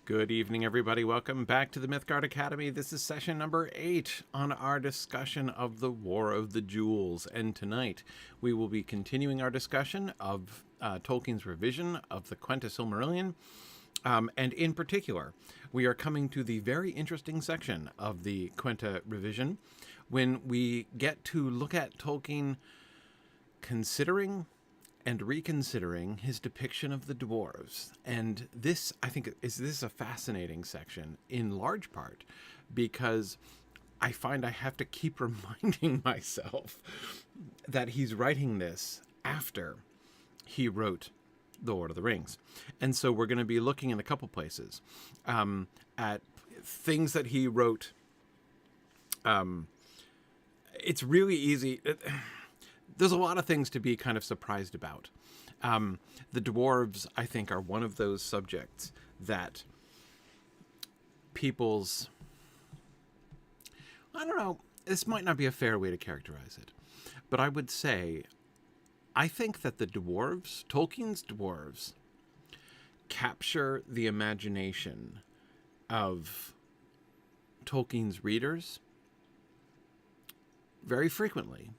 Good evening, everybody. Welcome back to the Mythgard Academy. This is session number 8 on our discussion of the War of the Jewels. And tonight we will be continuing our discussion of Tolkien's revision of the Quenya Silmarillion. And in particular, we are coming to the very interesting section of the Quenya revision when we get to look at Tolkien considering and reconsidering his depiction of the dwarves. And this, I think, is a fascinating section, in large part because I find I have to keep reminding myself that he's writing this after he wrote The Lord of the Rings. And so we're going to be looking in a couple places at things that he wrote. It's really easy. There's a lot of things to be kind of surprised about. The dwarves, I think, are one of those subjects that people's... I don't know, this might not be a fair way to characterize it, but I would say, I think that the dwarves, Tolkien's dwarves, capture the imagination of Tolkien's readers very frequently,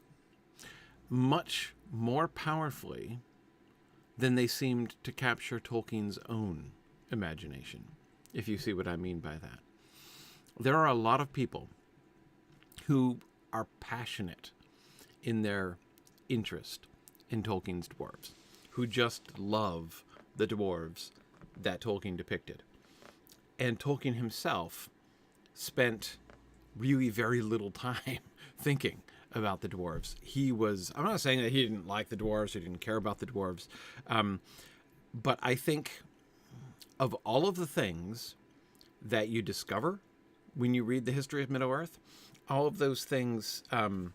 much more powerfully than they seemed to capture Tolkien's own imagination, if you see what I mean by that. There are a lot of people who are passionate in their interest in Tolkien's dwarves, who just love the dwarves that Tolkien depicted. And Tolkien himself spent really very little time thinking about the dwarves. I'm not saying that he didn't like the dwarves, he didn't care about the dwarves, but I think of all of the things that you discover when you read the history of Middle-earth, all of those things, of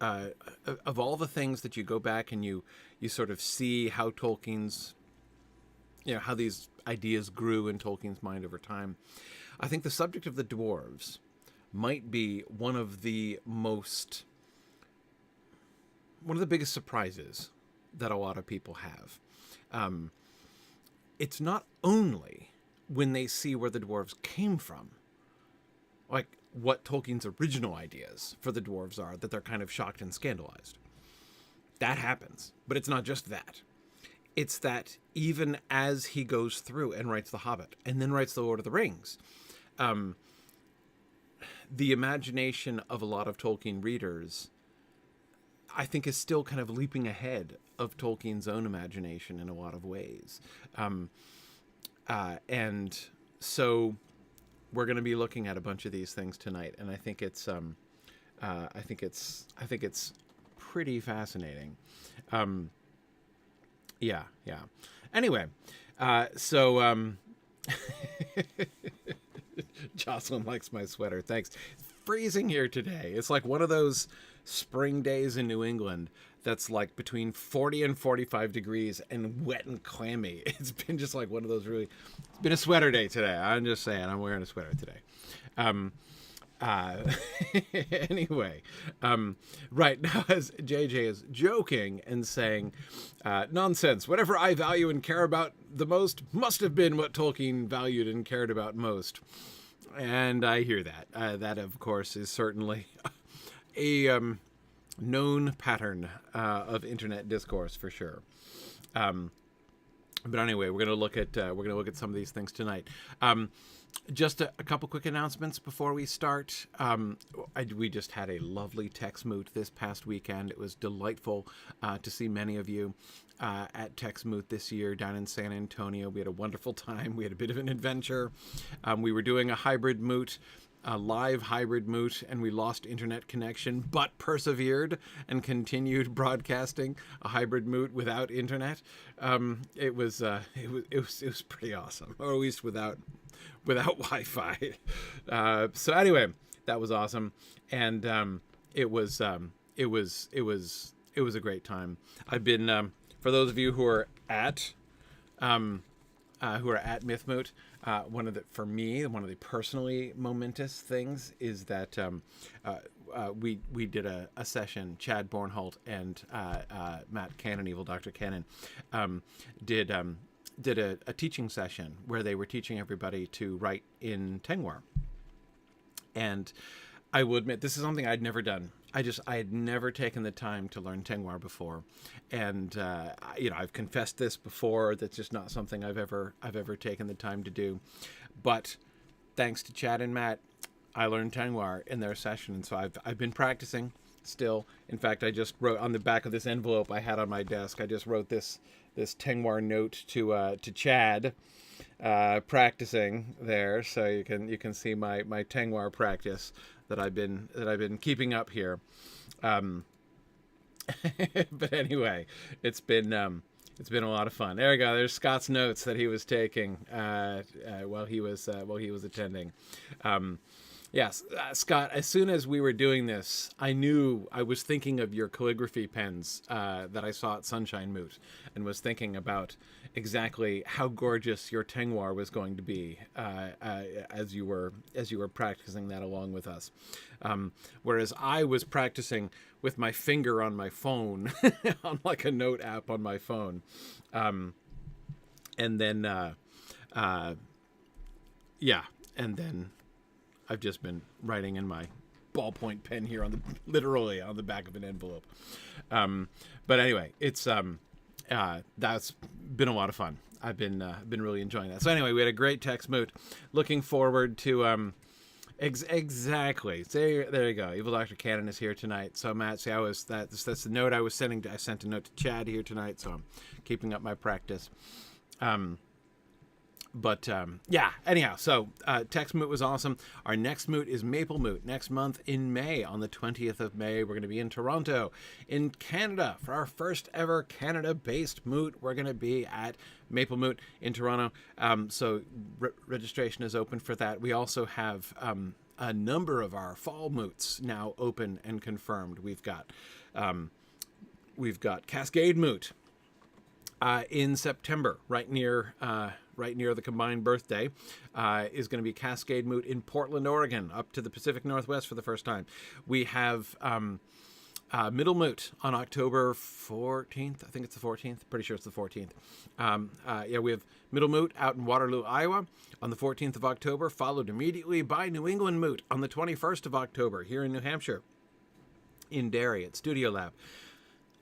all the things that you go back and you sort of see how Tolkien's, how these ideas grew in Tolkien's mind over time, I think the subject of the dwarves might be one of the biggest surprises that a lot of people have. It's not only when they see where the dwarves came from, like what Tolkien's original ideas for the dwarves are, that they're kind of shocked and scandalized. That happens, but it's not just that. It's that even as he goes through and writes The Hobbit and then writes The Lord of the Rings, the imagination of a lot of Tolkien readers, I think, is still kind of leaping ahead of Tolkien's own imagination in a lot of ways. And so we're going to be looking at a bunch of these things tonight, and I think it's pretty fascinating. Yeah. Anyway, so Jocelyn likes my sweater. Thanks. It's freezing here today. It's like one of those spring days in New England that's like between 40 and 45 degrees and wet and clammy. It's been just like one of those it's been a sweater day today. I'm just saying, I'm wearing a sweater today. Anyway, right now, as JJ is joking and saying, nonsense, whatever I value and care about the most must have been what Tolkien valued and cared about most. And I hear that. That, of course, is certainly a known pattern of internet discourse for sure. But anyway, we're going to look at some of these things tonight. Just a couple quick announcements before we start. We just had a lovely Tex Moot this past weekend. It was delightful to see many of you at Tex Moot this year down in San Antonio. We had a wonderful time. We had a bit of an adventure. We were doing a hybrid moot, a live hybrid moot, and we lost internet connection, but persevered and continued broadcasting a hybrid moot without internet. It was pretty awesome, or at least without Wi-Fi. So anyway, that was awesome, and it was a great time. I've been for those of you who are at who are at Mythmoot, for me, one of the personally momentous things is that we did a session. Chad Bornholt and Matt Cannon, Evil Dr. Cannon, did a teaching session where they were teaching everybody to write in Tengwar. And I will admit, this is something I'd never done. I had never taken the time to learn Tengwar before, and I've confessed this before. That's just not something I've ever taken the time to do. But thanks to Chad and Matt, I learned Tengwar in their session, and so I've been practicing still. In fact, I just wrote on the back of this envelope I had on my desk. I just wrote this Tengwar note to Chad, practicing there, so you can see my Tengwar practice that I've been keeping up here. But anyway, it's been a lot of fun. There we go. There's Scott's notes that he was taking while he was attending. Yes, Scott, as soon as we were doing this, I knew I was thinking of your calligraphy pens that I saw at Sunshine Moot, and was thinking about exactly how gorgeous your Tengwar was going to be as you were practicing that along with us. Whereas I was practicing with my finger on my phone, on like a note app on my phone. And then I've just been writing in my ballpoint pen here literally on the back of an envelope. But anyway, it's that's been a lot of fun. I've been really enjoying that. So anyway, we had a great text moot. Looking forward to exactly. There you go. Evil Dr. Cannon is here tonight. So Matt, see, that's the note I was sending. I sent a note to Chad here tonight, so I'm keeping up my practice. Anyhow, so text moot was awesome. Our next moot is Maple Moot next month in May. On the 20th of May, we're going to be in Toronto, in Canada, for our first ever Canada-based moot. We're going to be at Maple Moot in Toronto. So registration is open for that. We also have a number of our fall moots now open and confirmed. We've got Cascade Moot in September, right near the combined birthday, is going to be Cascade Moot in Portland, Oregon, up to the Pacific Northwest for the first time. We have Middle Moot on October 14th. I think it's the 14th. Pretty sure it's the 14th. We have Middle Moot out in Waterloo, Iowa on the 14th of October, followed immediately by New England Moot on the 21st of October here in New Hampshire, in Derry at Studio Lab.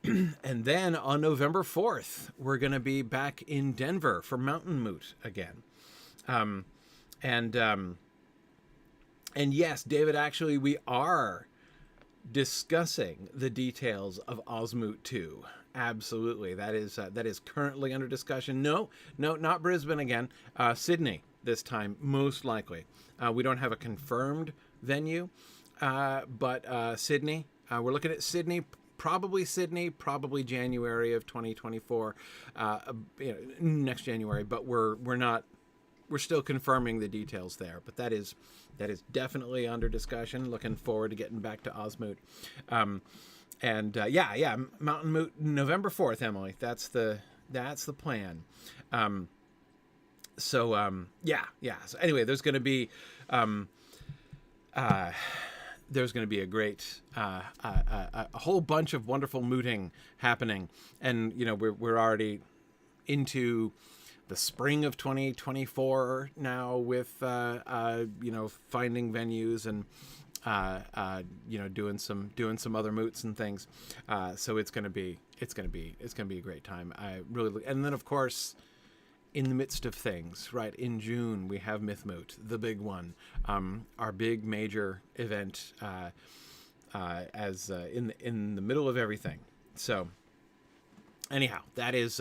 And then on November 4th, we're going to be back in Denver for Mountain Moot again. And yes, David, actually, we are discussing the details of Osmoot 2. Absolutely. That is currently under discussion. No, not Brisbane again. Sydney this time, most likely. We don't have a confirmed venue, but Sydney. We're looking at Sydney, probably January of 2024, next January. But we're still confirming the details there. But that is definitely under discussion. Looking forward to getting back to Osmoot. Mountain Moot November 4th, Emily. That's the plan. So anyway, there's going to be a great a whole bunch of wonderful mooting happening, and we're already into the spring of 2024 now with finding venues and doing some other moots and things. So it's gonna be a great time. And then of course, in the midst of things, right, in June we have Mythmoot, the big one, our big major event, in the middle of everything. So anyhow, that is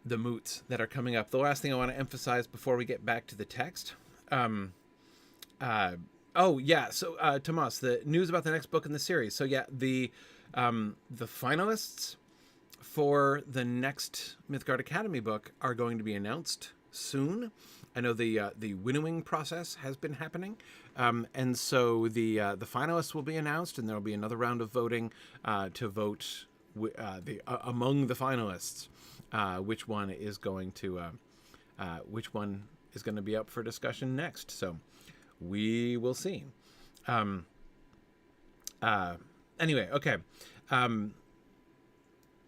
the moots that are coming up. The last thing I want to emphasize before we get back to the text. So Tomas, the news about the next book in the series. So yeah, the finalists for the next Mythgard Academy book are going to be announced soon. I know the winnowing process has been happening, and so the finalists will be announced, and there will be another round of voting to vote among the finalists, which one is going to be up for discussion next. So we will see. Anyway, okay.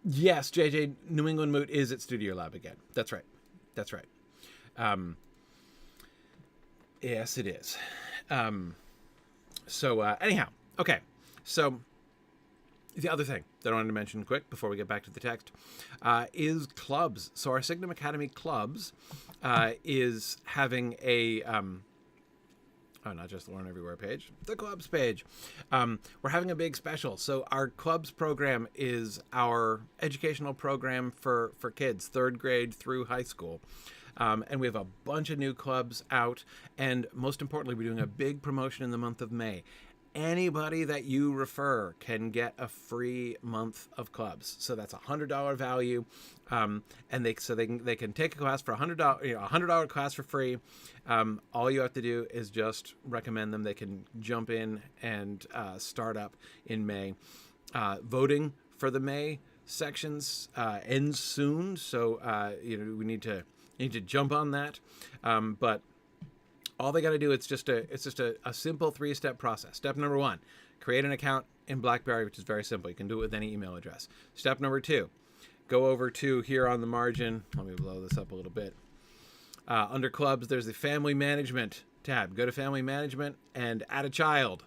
Yes, JJ, New England Moot is at Studio Lab again. That's right. Yes, it is. Anyhow, okay. So the other thing that I wanted to mention quick before we get back to the text is clubs. So our Signum Academy clubs is having a not just the Learn Everywhere page, the clubs page. We're having a big special. So our clubs program is our educational program for kids, 3rd grade through high school. And we have a bunch of new clubs out. And most importantly, we're doing a big promotion in the month of May. Anybody that you refer can get a free month of clubs. So that's $100 value. And they can take a class for $100, $100 class for free. All you have to do is just recommend them. They can jump in and start up in May. Voting for the May sections ends soon. So, we need to jump on that. But all they got to do, it's just a simple 3-step process. Step number 1, create an account in BlackBerry, which is very simple. You can do it with any email address. Step number 2, go over to here on the margin. Let me blow this up a little bit. Under clubs, there's the family management tab. Go to family management and add a child.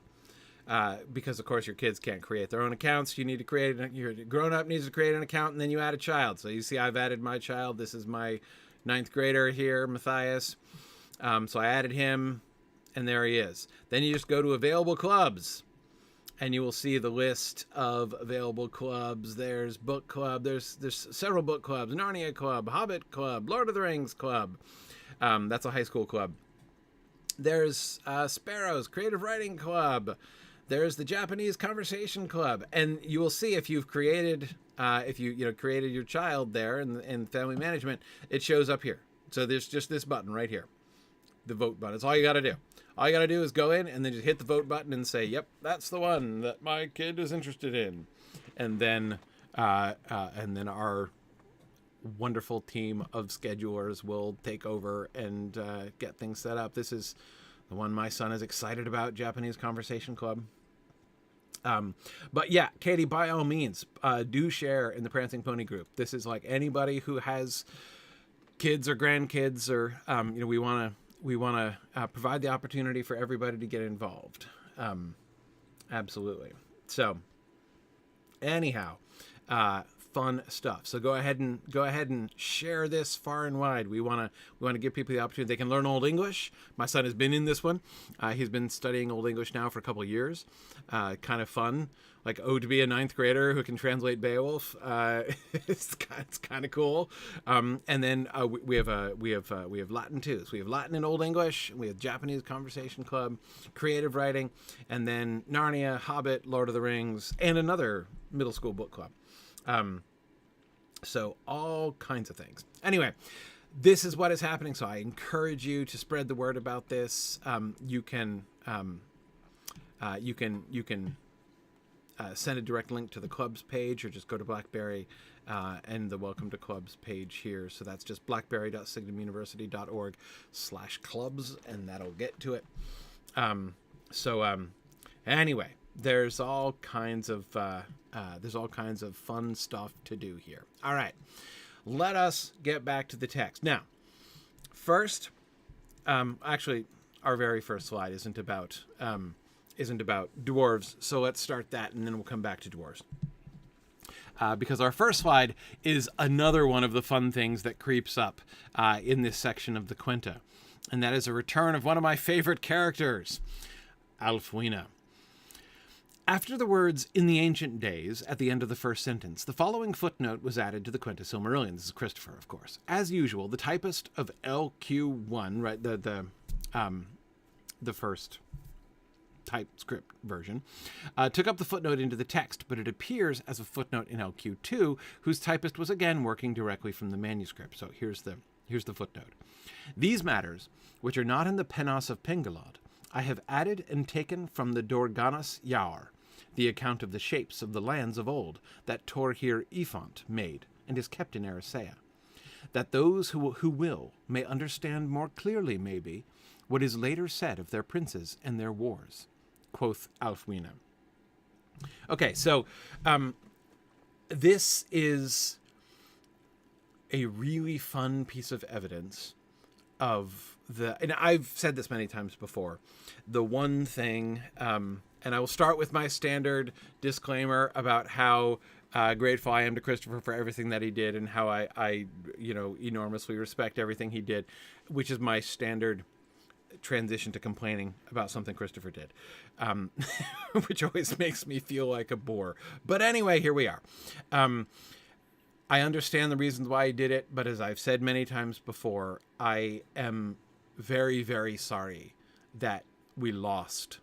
Because of course your kids can't create their own accounts. You need to create, your grown-up needs to create an account, and then you add a child. So you see I've added my child. This is my 9th grader here, Matthias. So I added him, and there he is. Then you just go to available clubs, and you will see the list of available clubs. There's book club. There's several book clubs: Narnia Club, Hobbit Club, Lord of the Rings Club. That's a high school club. There's Sparrows Creative Writing Club. There's the Japanese Conversation Club, and you will see if you've created, created your child there in family management, it shows up here. So there's just this button right here. The vote button. That's all you got to do. All you got to do is go in and then just hit the vote button and say, yep, that's the one that my kid is interested in. And then our wonderful team of schedulers will take over and get things set up. This is the one my son is excited about, Japanese Conversation Club. But yeah, Katie, by all means, do share in the Prancing Pony group. This is like anybody who has kids or grandkids, or we want to provide the opportunity for everybody to get involved. Absolutely. So anyhow, fun stuff. So go ahead and share this far and wide. We want to give people the opportunity. They can learn Old English. My son has been in this one. He's been studying Old English now for a couple of years. Kind of fun. Like, to be a 9th grader who can translate Beowulf. It's kind of cool. And then we have Latin too. So we have Latin and Old English. We have Japanese Conversation Club, creative writing, and then Narnia, Hobbit, Lord of the Rings, and another middle school book club. So all kinds of things. Anyway, this is what is happening. So I encourage you to spread the word about this. You can send a direct link to the clubs page, or just go to BlackBerry and the Welcome to Clubs page here. So that's just blackberry.signumuniversity.org/clubs, and that'll get to it. Anyway, there's all kinds of fun stuff to do here. All right, let us get back to the text. Now, first, actually, our very first slide isn't about dwarves, so let's start that, and then we'll come back to dwarves. Because our first slide is another one of the fun things that creeps up in this section of the Quenta, and that is a return of one of my favorite characters, Ælfwine. After the words "in the ancient days" at the end of the first sentence, the following footnote was added to the Quenta Silmarillion. This is Christopher, of course. As usual, the typist of LQ1, right, the first TypeScript version, took up the footnote into the text, but it appears as a footnote in LQ2, whose typist was again working directly from the manuscript. So here's the footnote. These matters, which are not in the Penas of Pengelod, I have added and taken from the Dorganas Yaur. the account of the shapes of the lands of old that Torhir Ifont made and is kept in Erisea, that those who will may understand more clearly, maybe, what is later said of their princes and their wars, quoth Alfwine. Okay, so this is a really fun piece of evidence of and I've said this many times before, the one thing, and I will start with my standard disclaimer about how grateful I am to Christopher for everything that he did, and how I enormously respect everything he did, which is my standard transition to complaining about something Christopher did, which always makes me feel like a bore. But anyway, here we are. I understand the reasons why he did it, but as I've said many times before, I am very, very sorry that we lost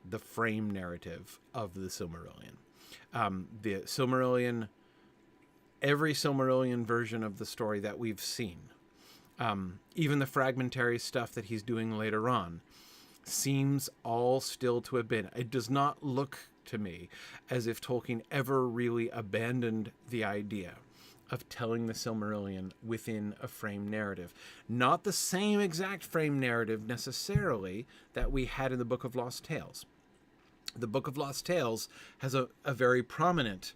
the frame narrative of the Silmarillion. The Silmarillion, every Silmarillion version of the story that we've seen, even the fragmentary stuff that he's doing later on, seems all still to have been. It does not look to me as if Tolkien ever really abandoned the idea of telling the Silmarillion within a frame narrative. Not the same exact frame narrative necessarily that we had in the Book of Lost Tales. The Book of Lost Tales has a very prominent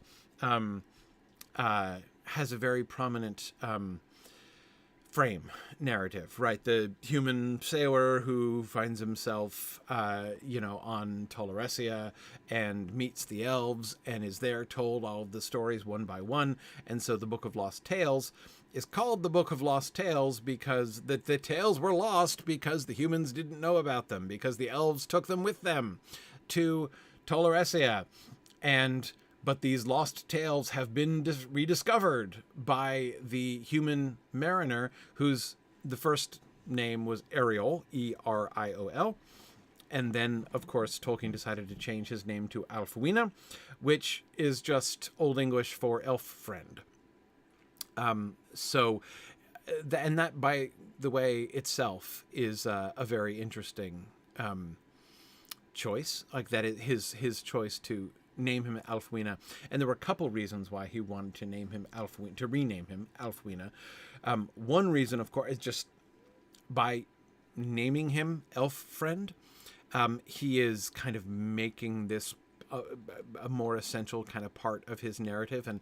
frame narrative, right? The human sailor who finds himself, on Tolerancia and meets the elves and is there told all of the stories one by one. And so the Book of Lost Tales is called the Book of Lost Tales because the tales were lost because the humans didn't know about them, because the elves took them with them to Tolerancia. But these lost tales have been rediscovered by the human mariner, whose the first name was Eriol, E-R-I-O-L. And then, of course, Tolkien decided to change his name to Alfwine, which is just Old English for elf friend. And that, by the way, itself is a very interesting choice. Like that, his choice to name him Alfwine, and there were a couple reasons why he wanted to name him Alfwine, to rename him Alfwine. One reason, of course, is just by naming him Elf Friend, he is kind of making this a more essential kind of part of his narrative. And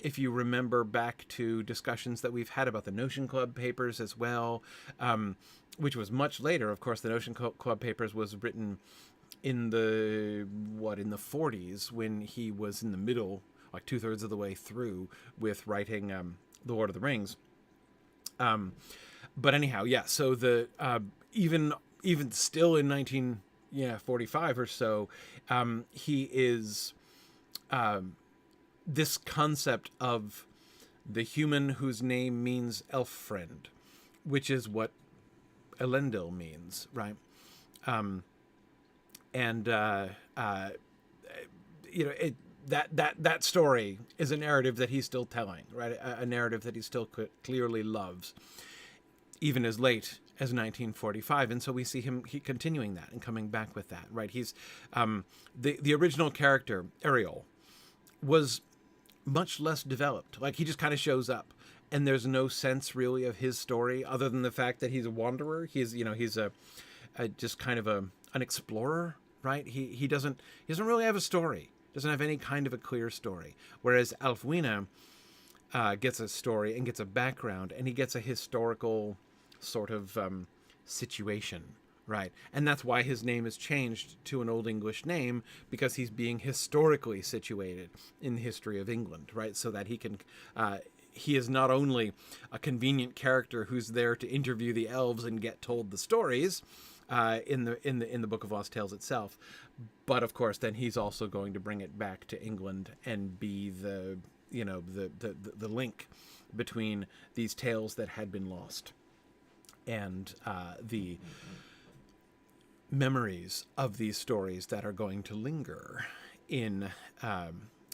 if you remember back to discussions that we've had about the Notion Club papers as well, which was much later, of course, the Notion Club papers was written in the 40s, when he was in the middle, like 2/3 of the way through with writing The Lord of the Rings. But anyhow, yeah. So the even still in 1945 or so, he is this concept of the human whose name means elf friend, which is what Elendil means, right? That story is a narrative that he's still telling, right? A narrative that he still clearly loves, even as late as 1945. And so we see him continuing that and coming back with that, right? He's the original character, Eriol, was much less developed. Like, he just kind of shows up, and there's no sense really of his story other than the fact that he's a wanderer. He's a just kind of an explorer, right? He doesn't really have a story. Doesn't have any kind of a clear story. Whereas Alfwine gets a story and gets a background, and he gets a historical sort of situation, right? And that's why his name is changed to an Old English name, because he's being historically situated in the history of England, right? So that he can he is not only a convenient character who's there to interview the elves and get told the stories in the Book of Lost Tales itself, but of course then he's also going to bring it back to England and be the link between these tales that had been lost and the memories of these stories that are going to linger in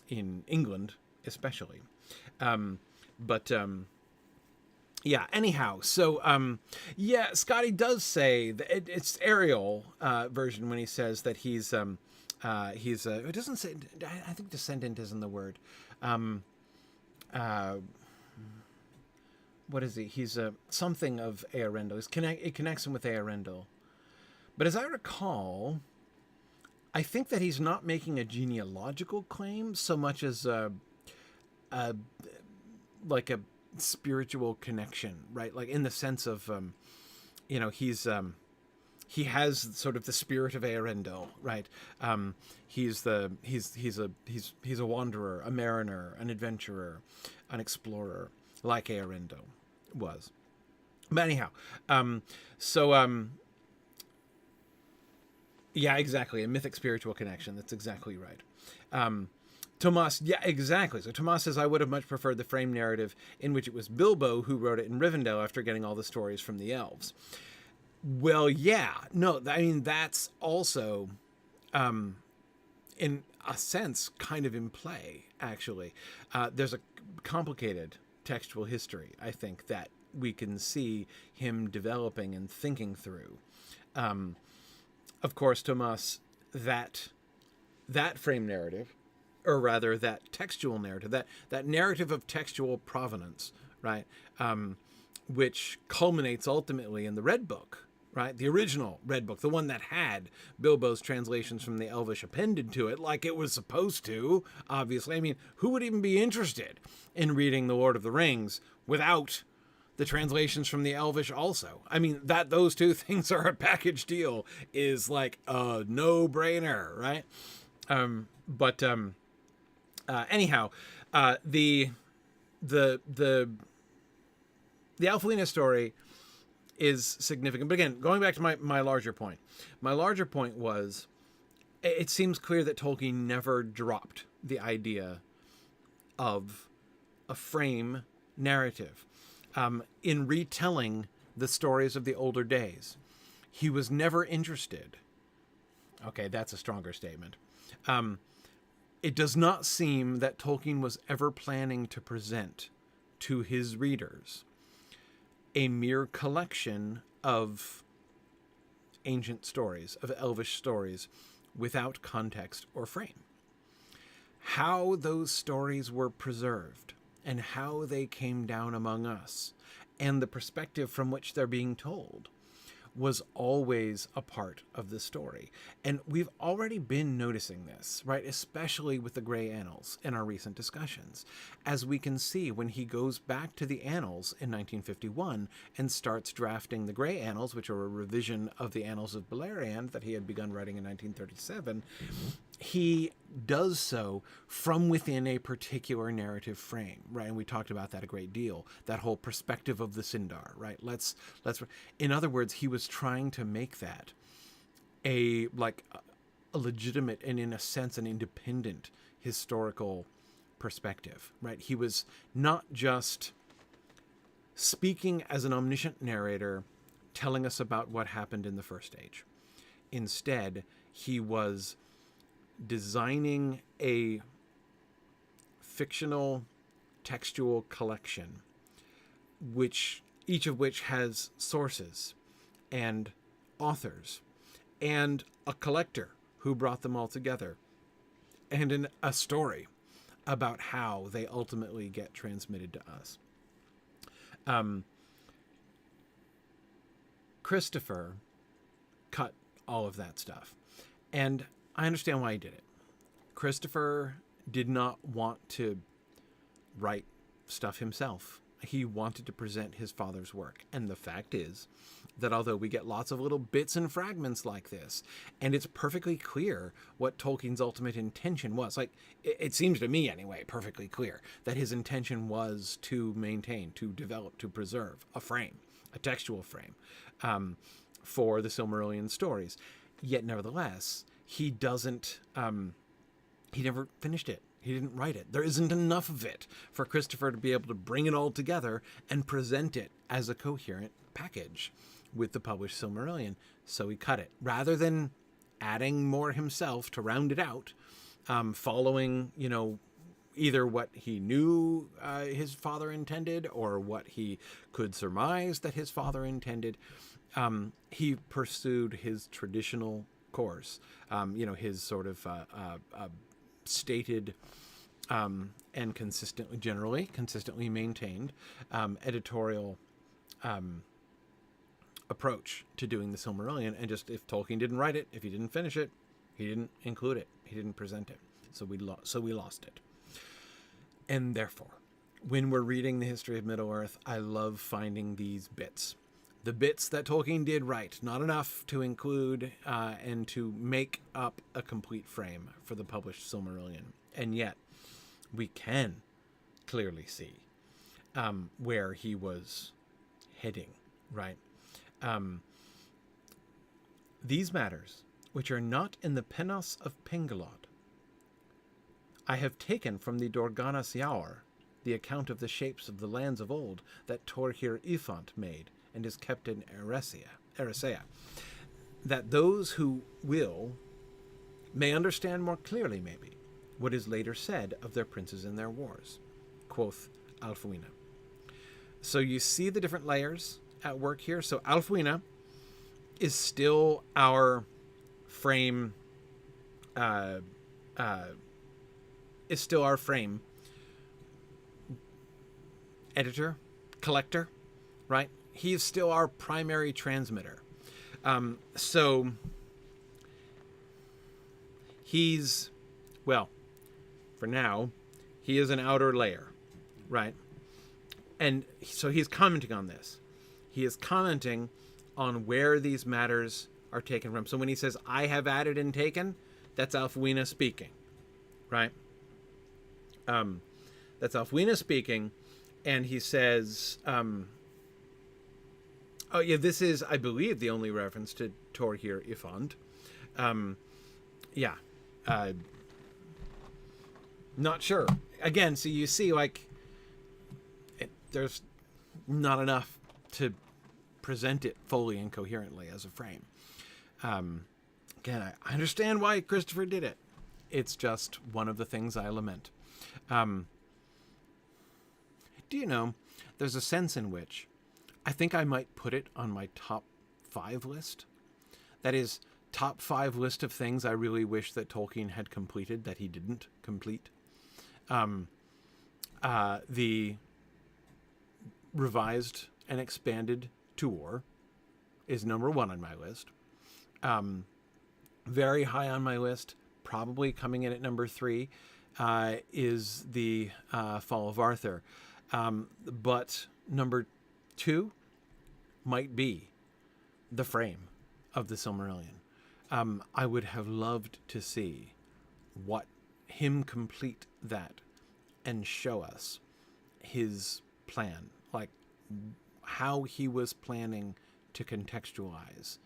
England especially. Yeah, anyhow, so, Scotty does say that it's Ariel version when he says that he's He's a, it doesn't say, I think descendant isn't the word. Uh, what is he? He's a something of Earendel. It connects him with Earendel. But as I recall, I think that he's not making a genealogical claim so much as like a spiritual connection, right? Like in the sense of, he has sort of the spirit of Earendel, right? He's a wanderer, a mariner, an adventurer, an explorer, like Earendel was. But anyhow, yeah, exactly, a mythic spiritual connection. That's exactly right. Tomas, yeah, exactly. So Tomas says, I would have much preferred the frame narrative in which it was Bilbo who wrote it in Rivendell after getting all the stories from the elves. Well, yeah, no, I mean, that's also, in a sense, kind of in play, actually. There's a complicated textual history, I think, that we can see him developing and thinking through. Of course, Tomas, that frame narrative, or rather that textual narrative, that narrative of textual provenance, right, which culminates ultimately in the Red Book, right, the original Red Book, the one that had Bilbo's translations from the Elvish appended to it, like it was supposed to, obviously. I mean, who would even be interested in reading The Lord of the Rings without the translations from the Elvish also? I mean, that those two things are a package deal is like a no-brainer, right? Anyhow, the Alphalina story is significant. But again, going back to my larger point, was it seems clear that Tolkien never dropped the idea of a frame narrative. In retelling the stories of the older days, he was never interested. Okay, that's a stronger statement. It does not seem that Tolkien was ever planning to present to his readers a mere collection of ancient stories, of elvish stories, without context or frame. How those stories were preserved and how they came down among us and the perspective from which they're being told was always a part of the story. And we've already been noticing this, right? Especially with the Grey Annals in our recent discussions. As we can see when he goes back to the Annals in 1951 and starts drafting the Grey Annals, which are a revision of the Annals of Beleriand that he had begun writing in 1937, he does so from within a particular narrative frame, right? And we talked about that a great deal, that whole perspective of the Sindar, right? In other words, he was trying to make that a legitimate and, in a sense, an independent historical perspective, right? He was not just speaking as an omniscient narrator telling us about what happened in the First Age. Instead, he was designing a fictional textual collection, each of which has sources and authors and a collector who brought them all together and a story about how they ultimately get transmitted to us. Christopher cut all of that stuff, and I understand why he did it. Christopher did not want to write stuff himself. He wanted to present his father's work. And the fact is that although we get lots of little bits and fragments like this, and it's perfectly clear what Tolkien's ultimate intention was, like, it seems to me anyway, perfectly clear, that his intention was to maintain, to develop, to preserve a frame, a textual frame, for the Silmarillion stories. Yet nevertheless, he doesn't, he never finished it. He didn't write it. There isn't enough of it for Christopher to be able to bring it all together and present it as a coherent package with the published Silmarillion. So he cut it. Rather than adding more himself to round it out, following, either what he knew his father intended or what he could surmise that his father intended, he pursued his traditional course. His sort of stated and consistently maintained editorial approach to doing the Silmarillion, and just if Tolkien didn't write it, if he didn't finish it, he didn't include it, he didn't present it, so we lost it. And therefore, when we're reading the history of Middle-earth, I love finding these bits. The bits that Tolkien did right, not enough to include and to make up a complete frame for the published Silmarillion. And yet, we can clearly see where he was heading, right? These matters, which are not in the Penos of Pengelod, I have taken from the Dorgana Siaur, the account of the shapes of the lands of old that Torhir Ifant made and is kept in Erisea, that those who will may understand more clearly, maybe, what is later said of their princes in their wars, quoth Alfwine. So you see the different layers at work here. So Alfwine is still our frame, editor, collector, right? He is still our primary transmitter. So he's, well, for now, he is an outer layer, right? And so he's commenting on this. He is commenting on where these matters are taken from. So when he says, I have added and taken, that's Alfwine speaking, right? That's Alfwine speaking. And he says, oh yeah, this is, I believe, the only reference to Torhir Ifand. Not sure. Again, so you see, like, there's not enough to present it fully and coherently as a frame. Again, I understand why Christopher did it. It's just one of the things I lament. Do you know, there's a sense in which I think I might put it on my top 5 list. That is, top 5 list of things I really wish that Tolkien had completed that he didn't complete. The revised and expanded Tuor is number 1 on my list. Very high on my list, probably coming in at number 3, is the Fall of Arthur. But number 2 might be the frame of the Silmarillion. I would have loved to see him complete that and show us his plan, like how he was planning to contextualize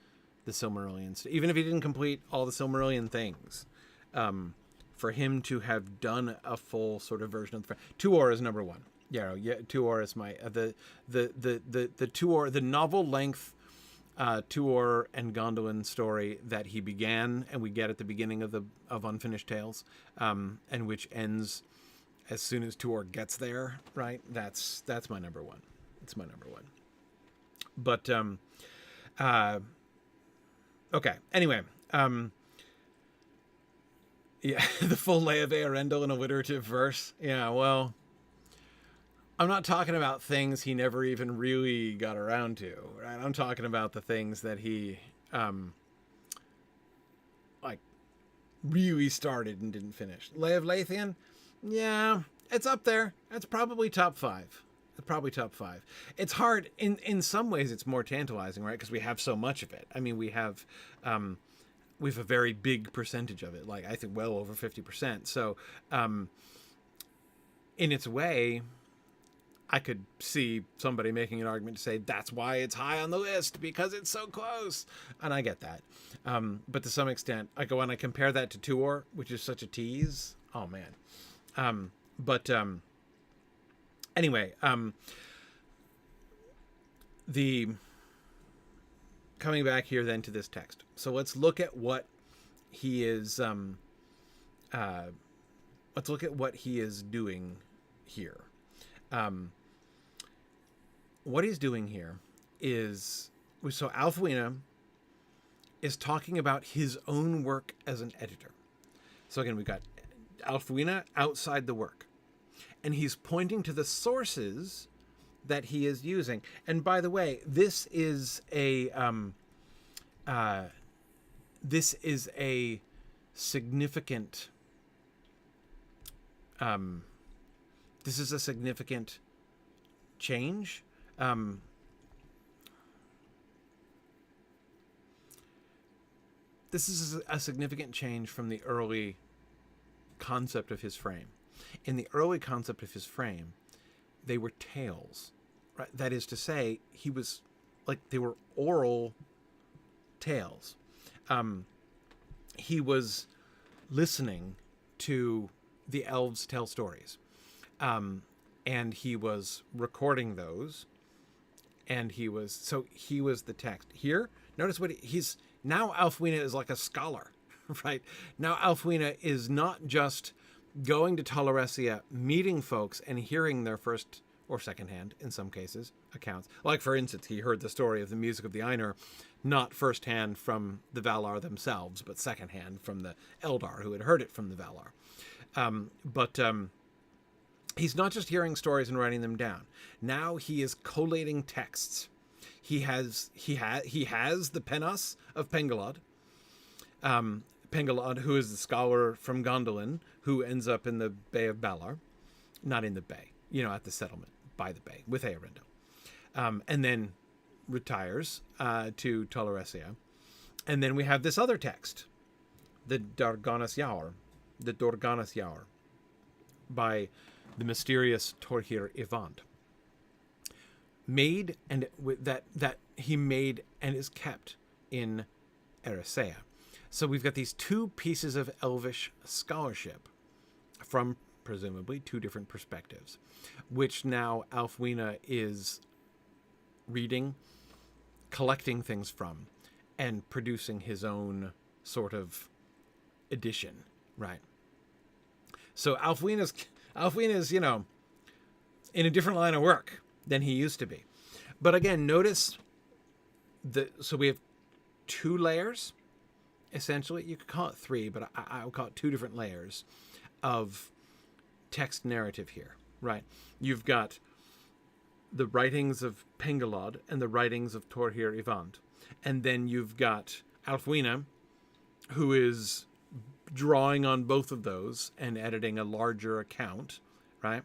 the Silmarillion. Even if he didn't complete all the Silmarillion things, for him to have done a full sort of version of the frame. Tuor is number 1. Yeah, Tuor is my the Tuor, the novel length Tuor and Gondolin story that he began and we get at the beginning of Unfinished Tales, and which ends as soon as Tuor gets there. Right, that's my number 1. It's my number 1. But okay. Anyway, yeah, the full lay of Earendel in alliterative verse. Yeah, well, I'm not talking about things he never even really got around to, right? I'm talking about the things that he, really started and didn't finish. Lay of Lathian? Yeah, it's up there. It's probably top 5. It's probably top 5. It's hard. In some ways, it's more tantalizing, right? Because we have so much of it. I mean, we have a very big percentage of it. Like, I think well over 50%. So, in its way, I could see somebody making an argument to say that's why it's high on the list, because it's so close. And I get that. But to some extent, I go on, I compare that to Tuor, which is such a tease. Oh, man. Anyway, coming back here then to this text. So let's look at what he is, let's look at what he is doing here. What he's doing here is, so Alfwine is talking about his own work as an editor. So again, we've got Ælfwine outside the work, and he's pointing to the sources that he is using. And by the way, this is a significant change. This is a significant change from the early concept of his frame. In the early concept of his frame, they were tales, right? That is to say, he was like, they were oral tales. He was listening to the elves tell stories, and he was recording those, and he was the text. Here, notice what he's now. Ælfwine is like a scholar, right? Now Ælfwine is not just going to Tolkien, meeting folks and hearing their first or secondhand, in some cases, accounts. Like, for instance, he heard the story of the music of the Ainur, not firsthand from the Valar themselves, but secondhand from the Eldar who had heard it from the Valar. But he's not just hearing stories and writing them down. Now he is collating texts. He has the Pennas of Pengalod. Pengalod, who is the scholar from Gondolin, who ends up in the Bay of Balar, not in the bay, at the settlement by the bay with Eärendil, and then retires to Tolkien. And then we have this other text, the Dorganas Yaur, by the mysterious Torhir Ivand, made and that he made and is kept in Erisea. So we've got these two pieces of elvish scholarship from presumably two different perspectives, which now Ælfwine is reading, collecting things from, and producing his own sort of edition, right? So Ælfwine is, in a different line of work than he used to be. But again, notice so we have two layers, essentially. You could call it three, but I would call it two different layers of text narrative here, right? You've got the writings of Pengalod and the writings of Torhir Ivand. And then you've got Ælfwine, who is drawing on both of those and editing a larger account, right?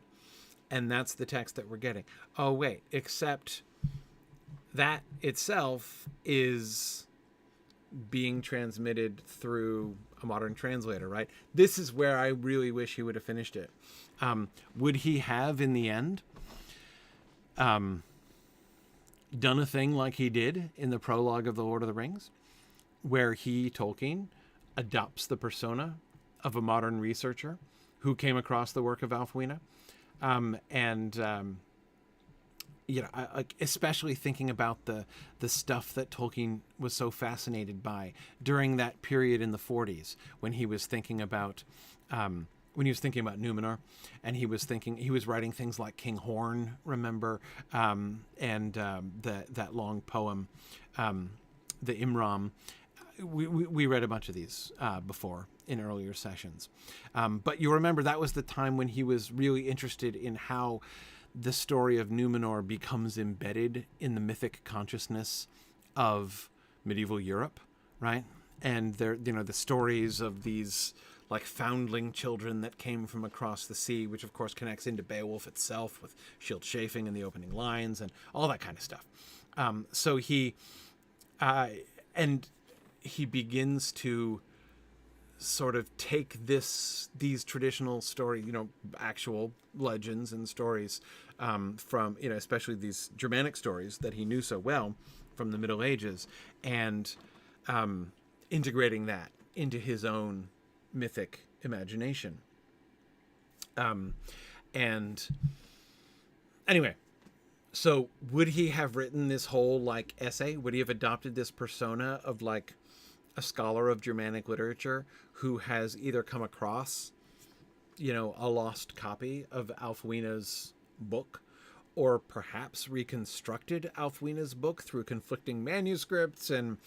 And that's the text that we're getting. Oh, wait, except that itself is being transmitted through a modern translator, right? This is where I really wish he would have finished it. Would he have, in the end, done a thing like he did in the prologue of The Lord of the Rings, where he, Tolkien, adopts the persona of a modern researcher who came across the work of Ælfwine? Especially thinking about the stuff that Tolkien was so fascinated by during that period in the 40s when he was thinking about Numenor, and he was writing things like King Horn, remember, and that long poem, the Imram. We read a bunch of these before in earlier sessions. But you remember that was the time when he was really interested in how the story of Numenor becomes embedded in the mythic consciousness of medieval Europe, right? And the stories of these like foundling children that came from across the sea, which of course connects into Beowulf itself with Shield Chafing and the opening lines and all that kind of stuff. So he begins to sort of take these traditional story, actual legends and stories from, especially these Germanic stories that he knew so well from the Middle Ages, and integrating that into his own mythic imagination. And anyway, so would he have written this whole like essay? Would he have adopted this persona of like a scholar of Germanic literature who has either come across, a lost copy of Ælfwine's book, or perhaps reconstructed Alfwina's book through conflicting manuscripts and,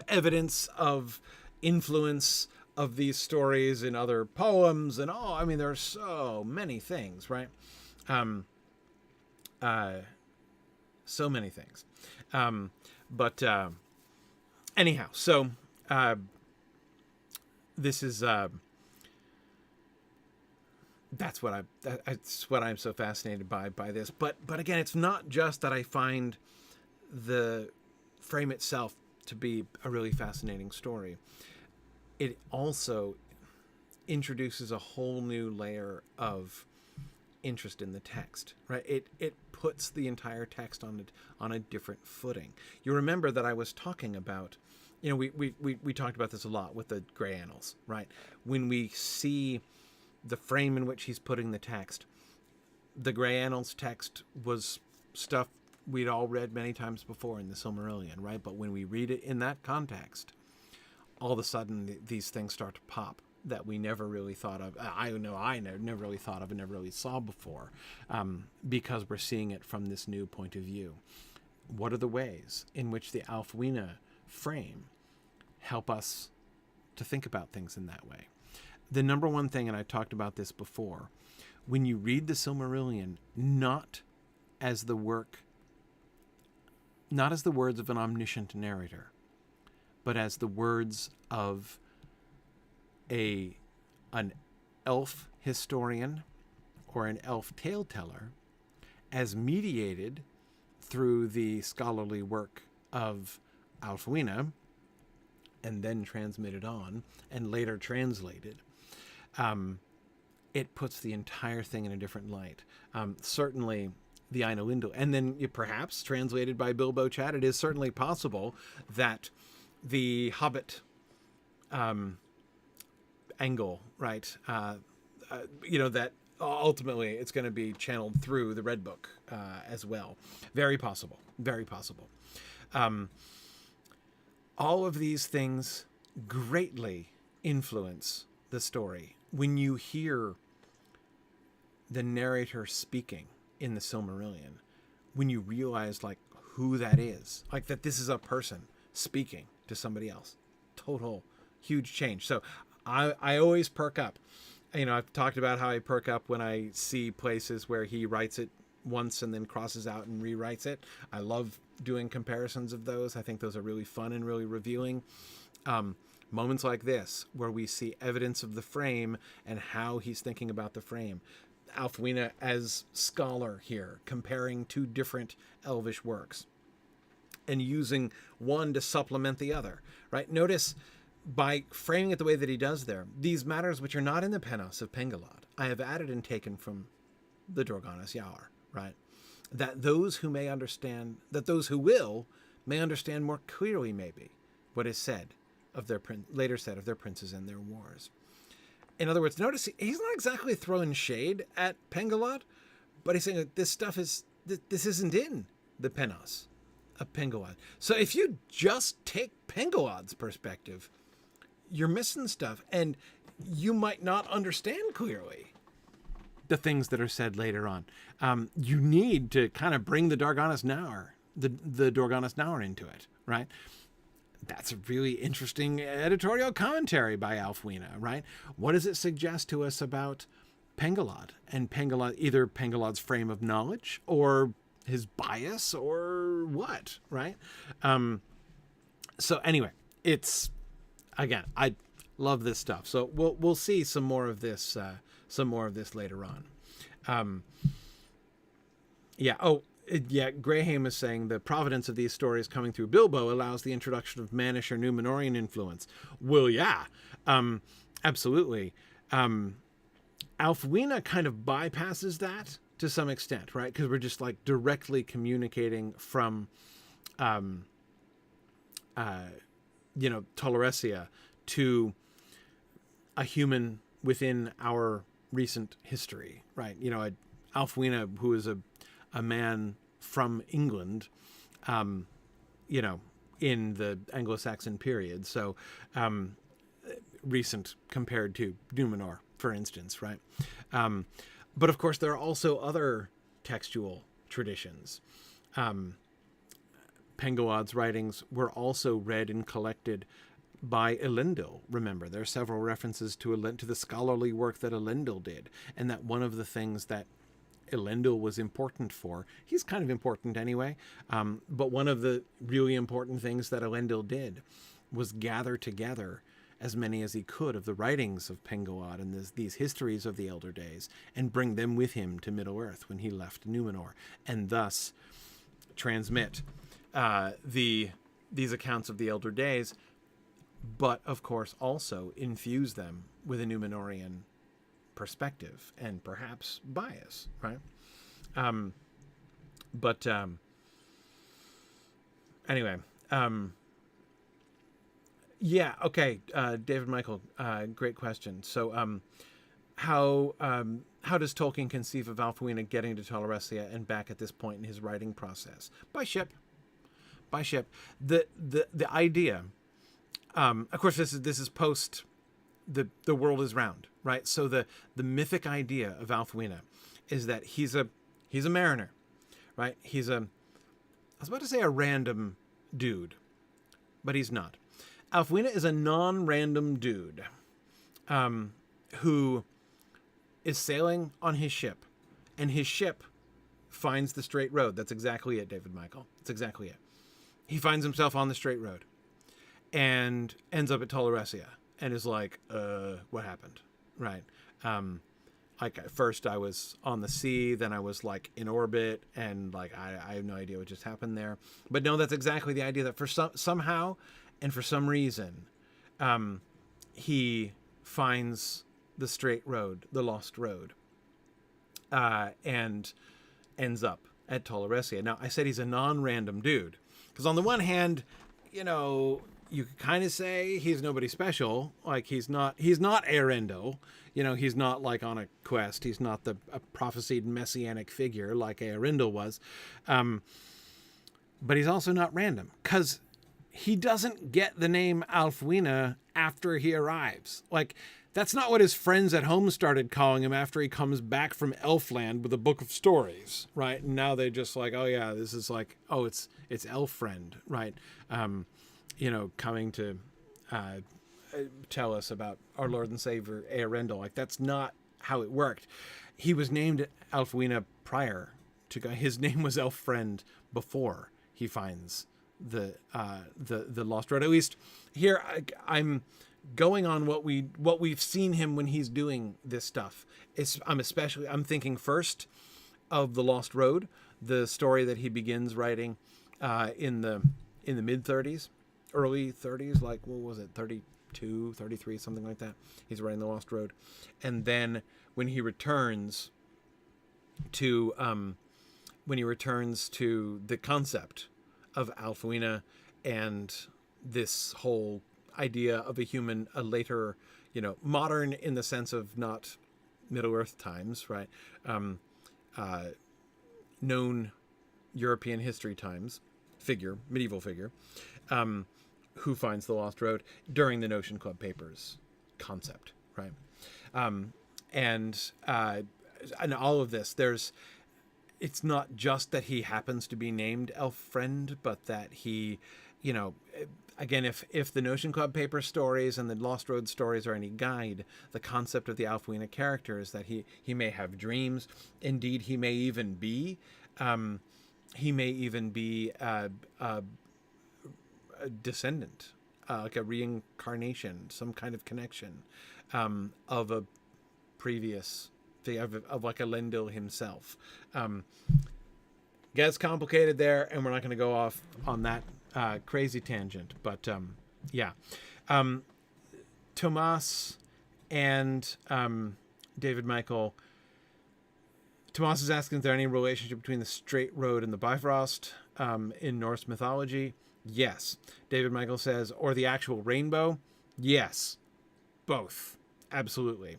evidence of influence of these stories in other poems and all. I mean, there are so many things, right? So many things. But anyhow, so this is that's what I'm so fascinated by this. But again, it's not just that I find the frame itself to be a really fascinating story. It also introduces a whole new layer of interest in the text, right? It puts the entire text on a different footing. You remember that I was talking about, we talked about this a lot with the Grey Annals, right? When we see the frame in which he's putting the text, the Grey Annals text was stuff we'd all read many times before in the Silmarillion, right? But when we read it in that context, all of a sudden these things start to pop that we never really thought of. I never really thought of and never really saw before, because we're seeing it from this new point of view. What are the ways in which the Alfwina frame help us to think about things in that way? The number one thing, and I talked about this before, when you read the Silmarillion, not as the words of an omniscient narrator, but as the words of an elf historian or an elf tale teller, as mediated through the scholarly work of Alfwina, and then transmitted on and later translated, it puts the entire thing in a different light. Certainly the Ainulindal, and then perhaps translated by Bilbo Chad, it is certainly possible that the Hobbit angle, right? That ultimately it's going to be channeled through the Red Book as well. Very possible. Very possible. All of these things greatly influence the story. When you hear the narrator speaking in the Silmarillion, when you realize who that is, that this is a person speaking to somebody else, total huge change. So I always perk up. I've talked about how I perk up when I see places where he writes it once and then crosses out and rewrites it. I love doing comparisons of those. I think those are really fun and really revealing. Moments like this, where we see evidence of the frame and how he's thinking about the frame. Alfwina as scholar here, comparing two different elvish works and using one to supplement the other, right? Notice, by framing it the way that he does there, these matters which are not in the Penos of Pengalod, I have added and taken from the Dorganas Yaur, right? That those who may understand, that those who will, may understand more clearly, maybe, what is said of their later said of their princes and their wars. In other words, notice he's not exactly throwing shade at Pengalod, but he's saying this stuff this isn't in the Penos of Pengalod. So if you just take Pengalod's perspective, you're missing stuff, and you might not understand clearly the things that are said later on. You need to kind of bring the Dorganas Naur, the Dorganas Naur into it, right? That's a really interesting editorial commentary by Alfwina, right? What does it suggest to us about Pengalod and either Pengalod's frame of knowledge or his bias or what, right? So anyway, it's, again, I love this stuff. So we'll see some more of this later on. Graham is saying the providence of these stories coming through Bilbo allows the introduction of Manish or Númenórean influence. Well, yeah, absolutely. Alfwina kind of bypasses that to some extent, right? Because we're just directly communicating from, Tolaresia to a human within our recent history, right? Alfwina, who is a man from England, in the Anglo-Saxon period. So recent compared to Númenor, for instance, right? But of course, there are also other textual traditions. Penguod's writings were also read and collected by Elendil. Remember, there are several references to the scholarly work that Elendil did, and that one of the things that Elendil was important for, he's kind of important anyway, but one of the really important things that Elendil did was gather together as many as he could of the writings of Penguod and these histories of the Elder Days, and bring them with him to Middle-earth when he left Numenor, and thus transmit these accounts of the Elder Days, but of course also infuse them with a Numenorian perspective and perhaps bias, right? Anyway, yeah, okay, David Michael, great question. So, how does Tolkien conceive of Alfwine getting to Tolerancia and back at this point in his writing process? By ship. The idea, of course, this is post the world is round, right? So the mythic idea of Alfwine is that he's a mariner, right? I was about to say a random dude, but he's not. Alfwine is a non-random dude who is sailing on his ship, and his ship finds the straight road. That's exactly it, David Michael. That's exactly it. He finds himself on the straight road and ends up at Tolerancia and is like, what happened? Right. Like at first I was on the sea, then I was like in orbit, and like I have no idea what just happened there. But no, that's exactly the idea, that for somehow and for some reason, he finds the straight road, the lost road, and ends up at Tolerancia. Now, I said he's a non-random dude, because on the one hand, you know, you could kind of say he's nobody special. Like he's not Eärendil. You know, he's not like on a quest. He's not a prophesied messianic figure like Eärendil was. But he's also not random, because he doesn't get the name Alfwine after he arrives. Like, that's not what his friends at home started calling him after he comes back from Elfland with a book of stories, right? And now they just like, oh yeah, this is like, oh, it's Elf Friend, right? You know, coming to tell us about our Lord and Savior Eärendil. Like, that's not how it worked. He was named Alfwine prior to, his name was Elf Friend before he finds the lost road. At least here I'm going on what we've seen him when he's doing this stuff. I'm thinking first of the Lost Road, the story that he begins writing in the mid 30s, early 30s, like what was it, 32, 33, something like that. He's writing the Lost Road, and then when he returns to the concept of Alfwine and this whole idea of a later, you know, modern in the sense of not Middle-earth times, right? Known European history times medieval figure, who finds the Lost Road during the Notion Club papers concept, right? And all of this, it's not just that he happens to be named Elf Friend, but that he, you know, again, if the Notion Club paper stories and the Lost Road stories are any guide, the concept of the Alfwine character is that he may have dreams. Indeed, he may even be a descendant, like a reincarnation, some kind of connection of a previous thing, of like Elendil himself. Gets complicated there, and we're not going to go off on that crazy tangent, but yeah. Tomas and David Michael. Tomas is asking, is there any relationship between the straight road and the Bifrost in Norse mythology? Yes. David Michael says, or the actual rainbow? Yes. Both. Absolutely.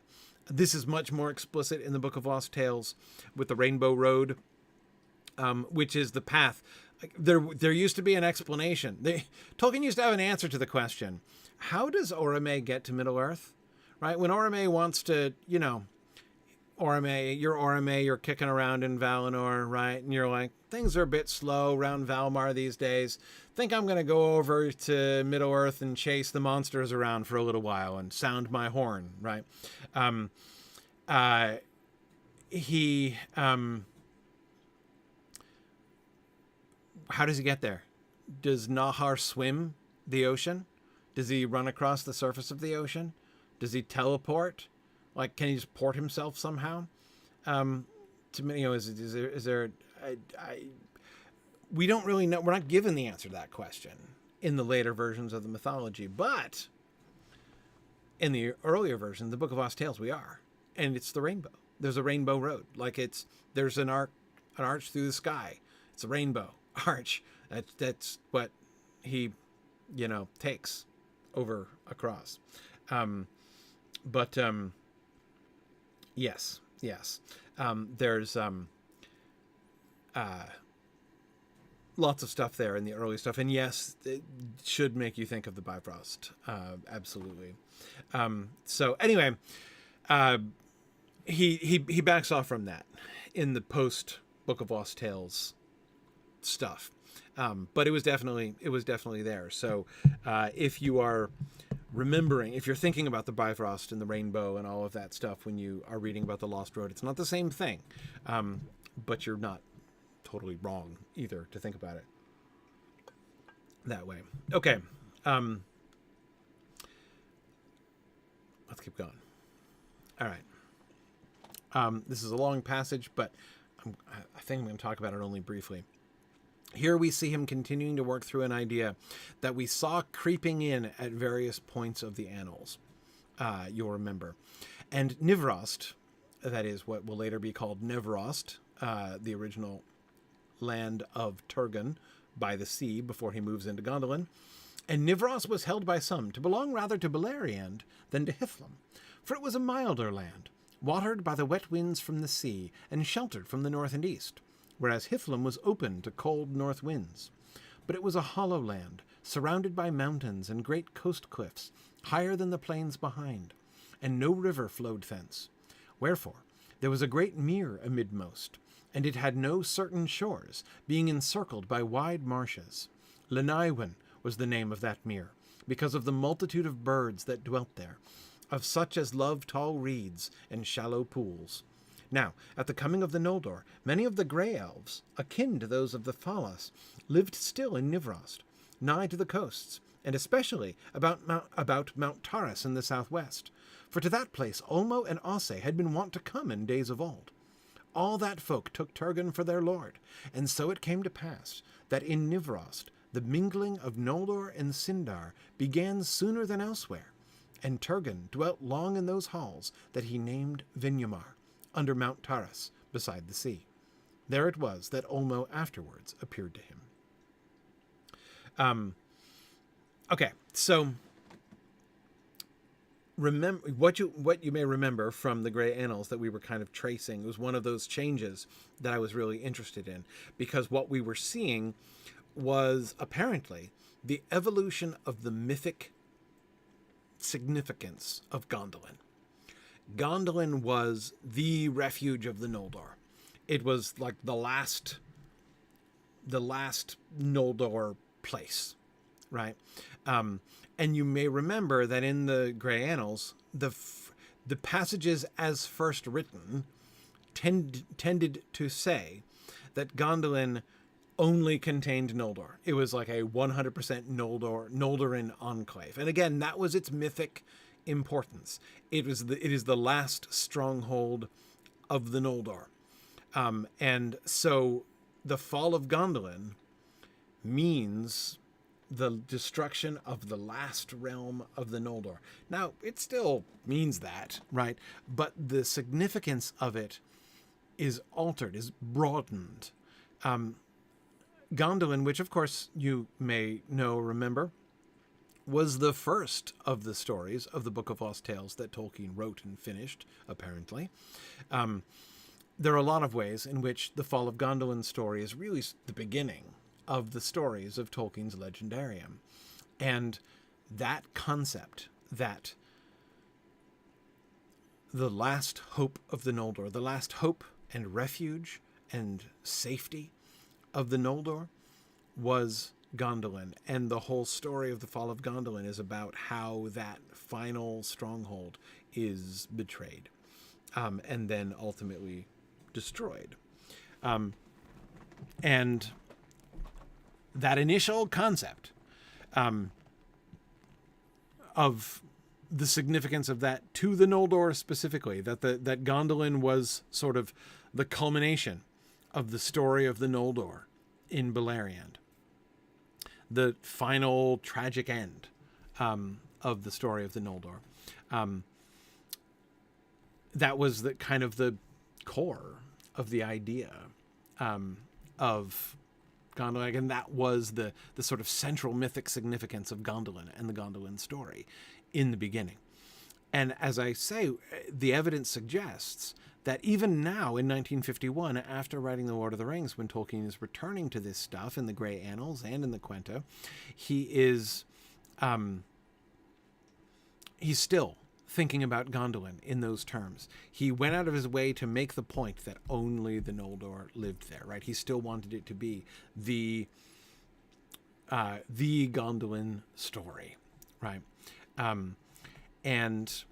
This is much more explicit in the Book of Lost Tales with the Rainbow Road, which is the path. There used to be an explanation. Tolkien used to have an answer to the question, how does Orome get to Middle-earth? Right? When Orome wants to, you know, Orome, you're kicking around in Valinor, right? And you're like, things are a bit slow around Valmar these days. Think I'm going to go over to Middle-earth and chase the monsters around for a little while and sound my horn, right? How does he get there? Does Nahar swim the ocean? Does he run across the surface of the ocean? Does he teleport? Like, can he just port himself somehow? To me, is there? We don't really know. We're not given the answer to that question in the later versions of the mythology, but in the earlier version, the Book of Lost Tales, we are, and it's the rainbow. There's a rainbow road. Like there's an arch through the sky. It's a rainbow arch. That's what he, takes over across. Yes. There's lots of stuff there in the early stuff, and yes, it should make you think of the Bifrost. Absolutely. So anyway, he backs off from that in the post Book of Lost Tales stuff, but it was definitely there. So if you are remembering, if you're thinking about the Bifrost and the rainbow and all of that stuff when you are reading about the Lost Road, it's not the same thing, but you're not totally wrong either to think about it that way. Okay, let's keep going. All right. This is a long passage, but I think I'm going to talk about it only briefly. Here we see him continuing to work through an idea that we saw creeping in at various points of the annals. You'll remember. And Nivrost, that is what will later be called Nevrost, the original land of Turgon by the sea before he moves into Gondolin. And Nivrost was held by some to belong rather to Beleriand than to Hithlum, for it was a milder land, watered by the wet winds from the sea and sheltered from the north and east, whereas Hithlum was open to cold north winds. But it was a hollow land, surrounded by mountains and great coast cliffs, higher than the plains behind, and no river flowed thence. Wherefore there was a great mere amidmost, and it had no certain shores, being encircled by wide marshes. Lenaiwen was the name of that mere, because of the multitude of birds that dwelt there, of such as love tall reeds and shallow pools. Now, at the coming of the Noldor, many of the grey elves, akin to those of the Thalas, lived still in Nivrost, nigh to the coasts, and especially about Mount Taurus in the southwest. For to that place Ulmo and Osse had been wont to come in days of old. All that folk took Turgon for their lord, and so it came to pass that in Nivrost the mingling of Noldor and Sindar began sooner than elsewhere, and Turgon dwelt long in those halls that he named Vinyamar, under Mount Taurus, beside the sea. There it was that Ulmo afterwards appeared to him. Okay, so remember what you may remember from the Grey Annals that we were kind of tracing. It was one of those changes that I was really interested in, because what we were seeing was apparently the evolution of the mythic significance of Gondolin. Gondolin was the refuge of the Noldor. It was like the last Noldor place, right? And you may remember that in the Grey Annals, the passages as first written tended to say that Gondolin only contained Noldor. It was like a 100% Noldorin enclave. And again, that was its mythic importance. It is the last stronghold of the Noldor. And so the fall of Gondolin means the destruction of the last realm of the Noldor. Now, it still means that, right? But the significance of it is altered, is broadened. Gondolin, which of course you may remember, was the first of the stories of the Book of Lost Tales that Tolkien wrote and finished, apparently. There are a lot of ways in which the Fall of Gondolin's story is really the beginning of the stories of Tolkien's Legendarium. And that concept, that the last hope of the Noldor, the last hope and refuge and safety of the Noldor was Gondolin. And the whole story of the fall of Gondolin is about how that final stronghold is betrayed, and then ultimately destroyed. And that initial concept of the significance of that to the Noldor specifically, that Gondolin was sort of the culmination of the story of the Noldor in Beleriand, the final tragic end of the story of the Noldor. That was the kind of the core of the idea of Gondolin, and that was the sort of central mythic significance of Gondolin and the Gondolin story in the beginning. And as I say, the evidence suggests that even now in 1951, after writing The Lord of the Rings, when Tolkien is returning to this stuff in the Grey Annals and in the Quenya, he's still thinking about Gondolin in those terms. He went out of his way to make the point that only the Noldor lived there, right? He still wanted it to be the Gondolin story, right? And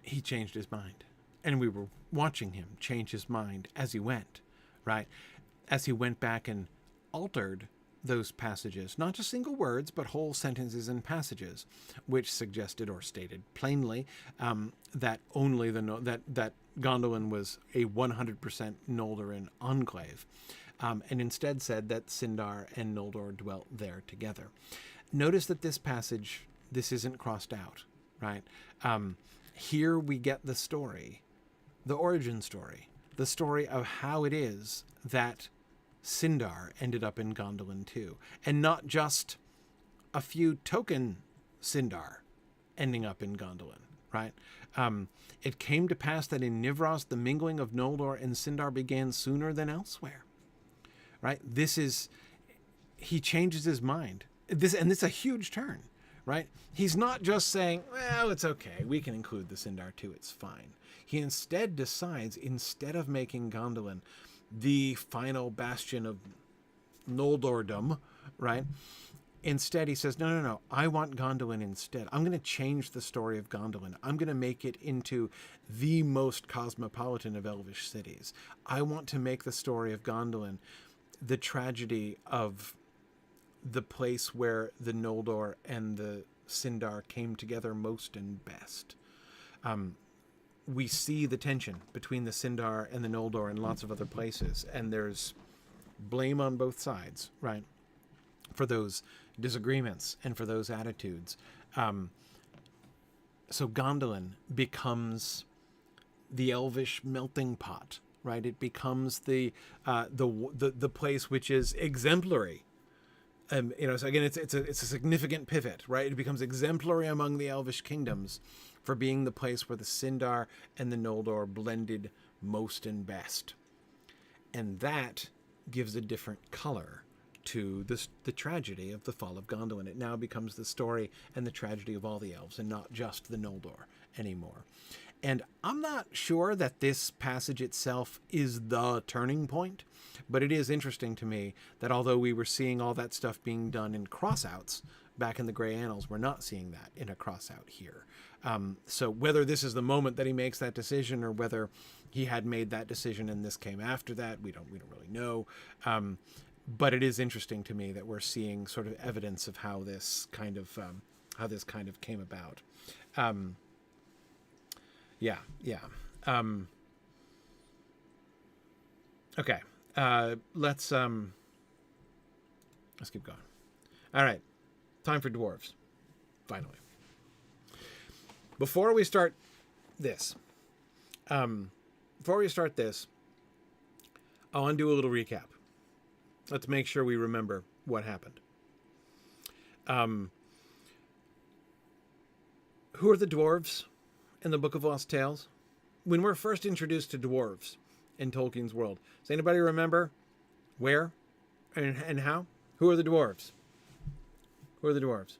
he changed his mind. And we were watching him change his mind as he went, right? As he went back and altered those passages, not just single words, but whole sentences and passages, which suggested or stated plainly that only that Gondolin was a 100% Noldorin enclave, and instead said that Sindar and Noldor dwelt there together. Notice that this passage, this isn't crossed out, right? Here we get the story, the origin story, the story of how it is that Sindar ended up in Gondolin too, and not just a few token Sindar ending up in Gondolin, right? It came to pass that in Nivros, the mingling of Noldor and Sindar began sooner than elsewhere, right? He changes his mind. This is a huge turn, right? He's not just saying, well, it's okay, we can include the Sindar too, it's fine. He instead decides, instead of making Gondolin the final bastion of Noldordom, right? Instead, he says, no, I want Gondolin instead. I'm going to change the story of Gondolin. I'm going to make it into the most cosmopolitan of elvish cities. I want to make the story of Gondolin the tragedy of the place where the Noldor and the Sindar came together most and best. We see the tension between the Sindar and the Noldor in lots of other places, and there's blame on both sides, right, for those disagreements and for those attitudes. So Gondolin becomes the elvish melting pot, right? It becomes the place which is exemplary. So again, it's a significant pivot, right? It becomes exemplary among the elvish kingdoms for being the place where the Sindar and the Noldor blended most and best. And that gives a different color to the tragedy of the fall of Gondolin. It now becomes the story and the tragedy of all the elves and not just the Noldor anymore. And I'm not sure that this passage itself is the turning point, but it is interesting to me that although we were seeing all that stuff being done in crossouts back in the Grey Annals, we're not seeing that in a crossout here. So whether this is the moment that he makes that decision or whether he had made that decision and this came after that, we don't really know. But it is interesting to me that we're seeing sort of evidence of how this kind of came about. Okay. Let's keep going. All right. Time for dwarves. Finally. Before we start this, I want to do a little recap. Let's make sure we remember what happened. Who are the dwarves in the Book of Lost Tales? When we're first introduced to dwarves in Tolkien's world, does anybody remember where and how? Who are the dwarves? Who are the dwarves?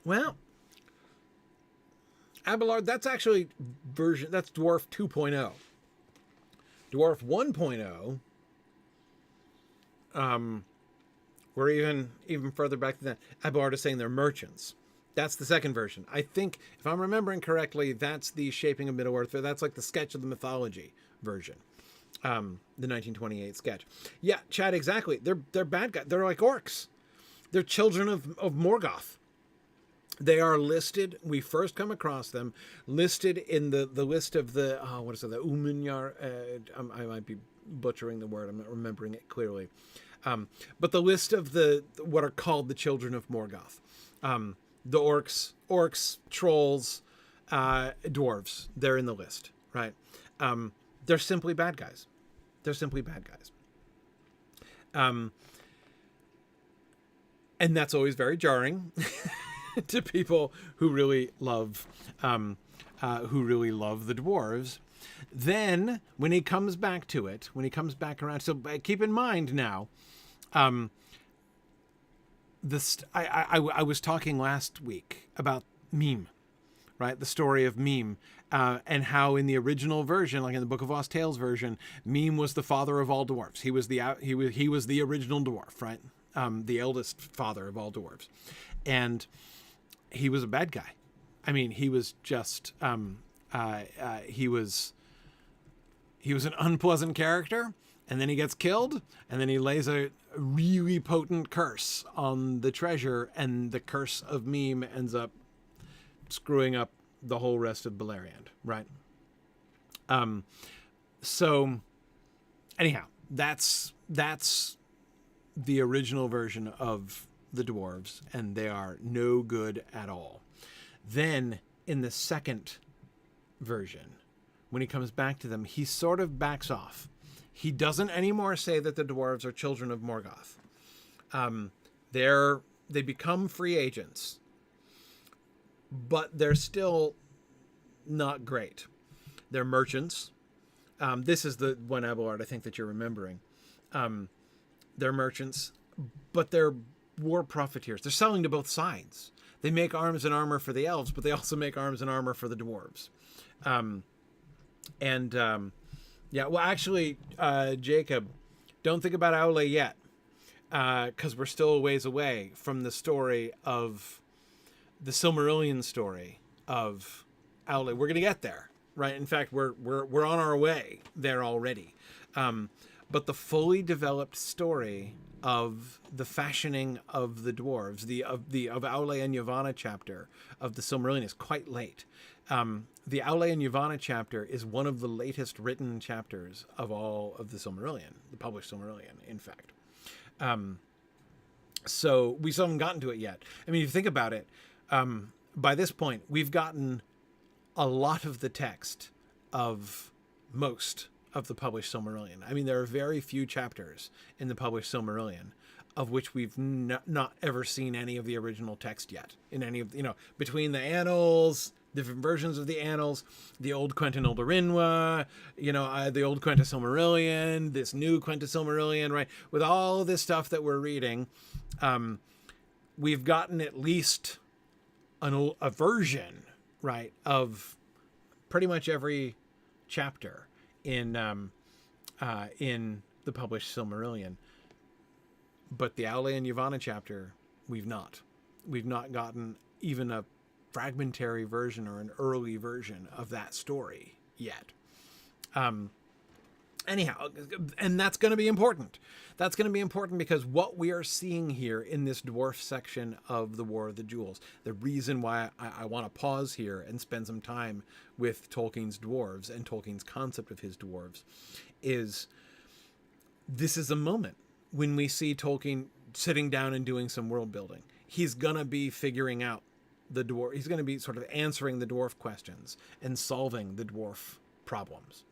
Well, Abelard, that's actually that's Dwarf 2.0. Dwarf 1.0, we're even further back than that. Abelard is saying they're merchants. That's the second version. I think, if I'm remembering correctly, that's the Shaping of Middle-earth. That's like the Sketch of the Mythology version. The 1928 sketch. Yeah, Chad, exactly. They're bad guys. They're like orcs. They're children of Morgoth. They are listed. We first come across them listed in the list of the what is it? The Umunyar. I might be butchering the word. I'm not remembering it clearly. But the list of the what are called the children of Morgoth. The orcs, trolls, dwarves. They're in the list, right? They're simply bad guys. They're simply bad guys. And that's always very jarring to people who really love the dwarves. Then when he comes back to it, when he comes back around, so keep in mind now, I was talking last week about Mime, right? The story of Mime, and how in the original version, like in the Book of Lost Tales version, Mime was the father of all dwarves. He was the original dwarf, right? The eldest father of all dwarves, and he was a bad guy. I mean, he was just he was an unpleasant character, and then he gets killed, and then he lays a really potent curse on the treasure, and the curse of Mime ends up screwing up the whole rest of Beleriand, right? So anyhow, that's the original version of the dwarves, and they are no good at all. Then in the second version, when he comes back to them, he sort of backs off. He doesn't anymore say that the dwarves are children of Morgoth. They become free agents, but they're still not great. They're merchants. This is the one, Abelard, I think that you're remembering. They're merchants, but they're war profiteers. They're selling to both sides. They make arms and armor for the elves, but they also make arms and armor for the dwarves. Yeah, well, actually, Jacob, don't think about Aule yet, because we're still a ways away from the story of the Silmarillion story of Aule. We're gonna get there, right? In fact, we're on our way there already. But the fully developed story of the fashioning of the dwarves, of Aule and Yavanna chapter of the Silmarillion is quite late. The Aule and Yavanna chapter is one of the latest written chapters of all of the Silmarillion, the published Silmarillion, in fact. So we still haven't gotten to it yet. I mean, if you think about it, by this point, we've gotten a lot of the text of most of the published Silmarillion. I mean, there are very few chapters in the published Silmarillion of which we've not ever seen any of the original text yet. In any of, between the annals, different versions of the annals, the old Quenta Noldorinwa, the old Quenta Silmarillion, this new Quenta Silmarillion, right? With all this stuff that we're reading, we've gotten at least a version, right, of pretty much every chapter in the published Silmarillion. But the Aule and Yavanna chapter, we've not gotten even a fragmentary version or an early version of that story yet. Anyhow, and that's going to be important. That's going to be important because what we are seeing here in this dwarf section of the War of the Jewels, the reason why I want to pause here and spend some time with Tolkien's dwarves and Tolkien's concept of his dwarves, is this is a moment when we see Tolkien sitting down and doing some world building. He's going to be figuring out the dwarf. He's going to be sort of answering the dwarf questions and solving the dwarf problems.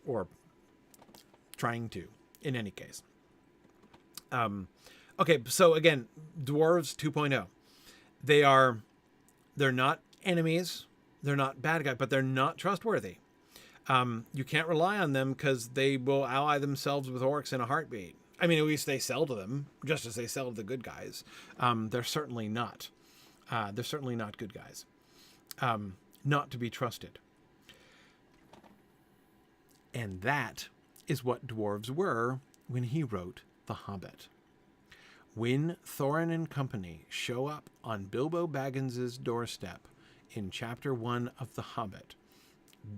Or trying to, in any case. Okay, so again, dwarves 2.0. They're not enemies. They're not bad guys, but they're not trustworthy. You can't rely on them because they will ally themselves with orcs in a heartbeat. I mean, at least they sell to them, just as they sell to the good guys. They're certainly not. They're certainly not good guys. Not to be trusted. And that is what dwarves were when he wrote The Hobbit. When Thorin and company show up on Bilbo Baggins's doorstep in Chapter 1 of The Hobbit,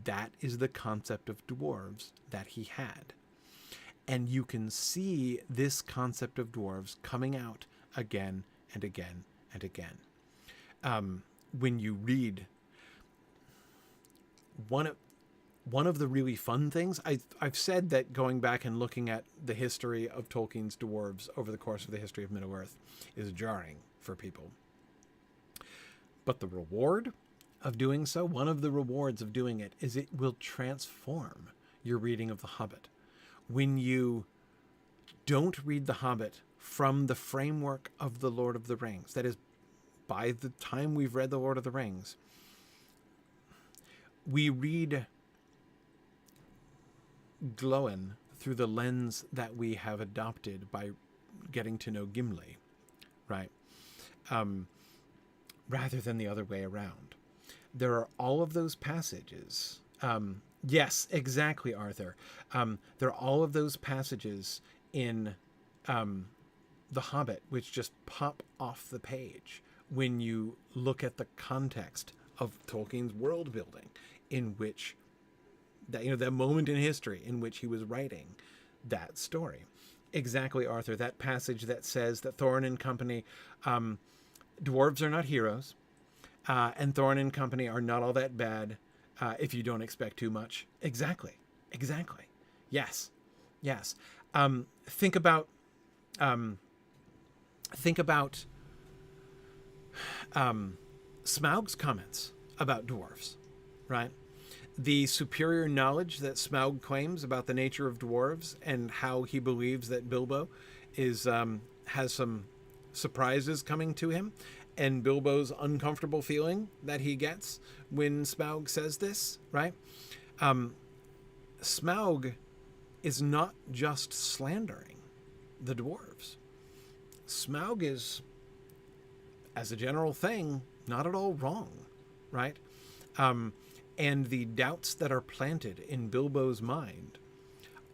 that is the concept of dwarves that he had. And you can see this concept of dwarves coming out again and again and again. When you read one of the really fun things, I've said that going back and looking at the history of Tolkien's dwarves over the course of the history of Middle-earth is jarring for people. But the reward of doing so, one of the rewards of doing it, is it will transform your reading of The Hobbit. When you don't read The Hobbit from the framework of The Lord of the Rings, that is, by the time we've read The Lord of the Rings, we read Glóin through the lens that we have adopted by getting to know Gimli, right? Rather than the other way around. There are all of those passages. Yes, exactly, Arthur. There are all of those passages in The Hobbit which just pop off the page when you look at the context of Tolkien's world building, in which that moment in history in which he was writing that story. Exactly, Arthur. That passage that says that Thorin and company, dwarves are not heroes, and Thorin and company are not all that bad if you don't expect too much. Exactly. Yes. Think about Smaug's comments about dwarves, right? The superior knowledge that Smaug claims about the nature of dwarves and how he believes that Bilbo has some surprises coming to him, and Bilbo's uncomfortable feeling that he gets when Smaug says this, right? Smaug is not just slandering the dwarves. Smaug is, as a general thing, not at all wrong, right? And the doubts that are planted in Bilbo's mind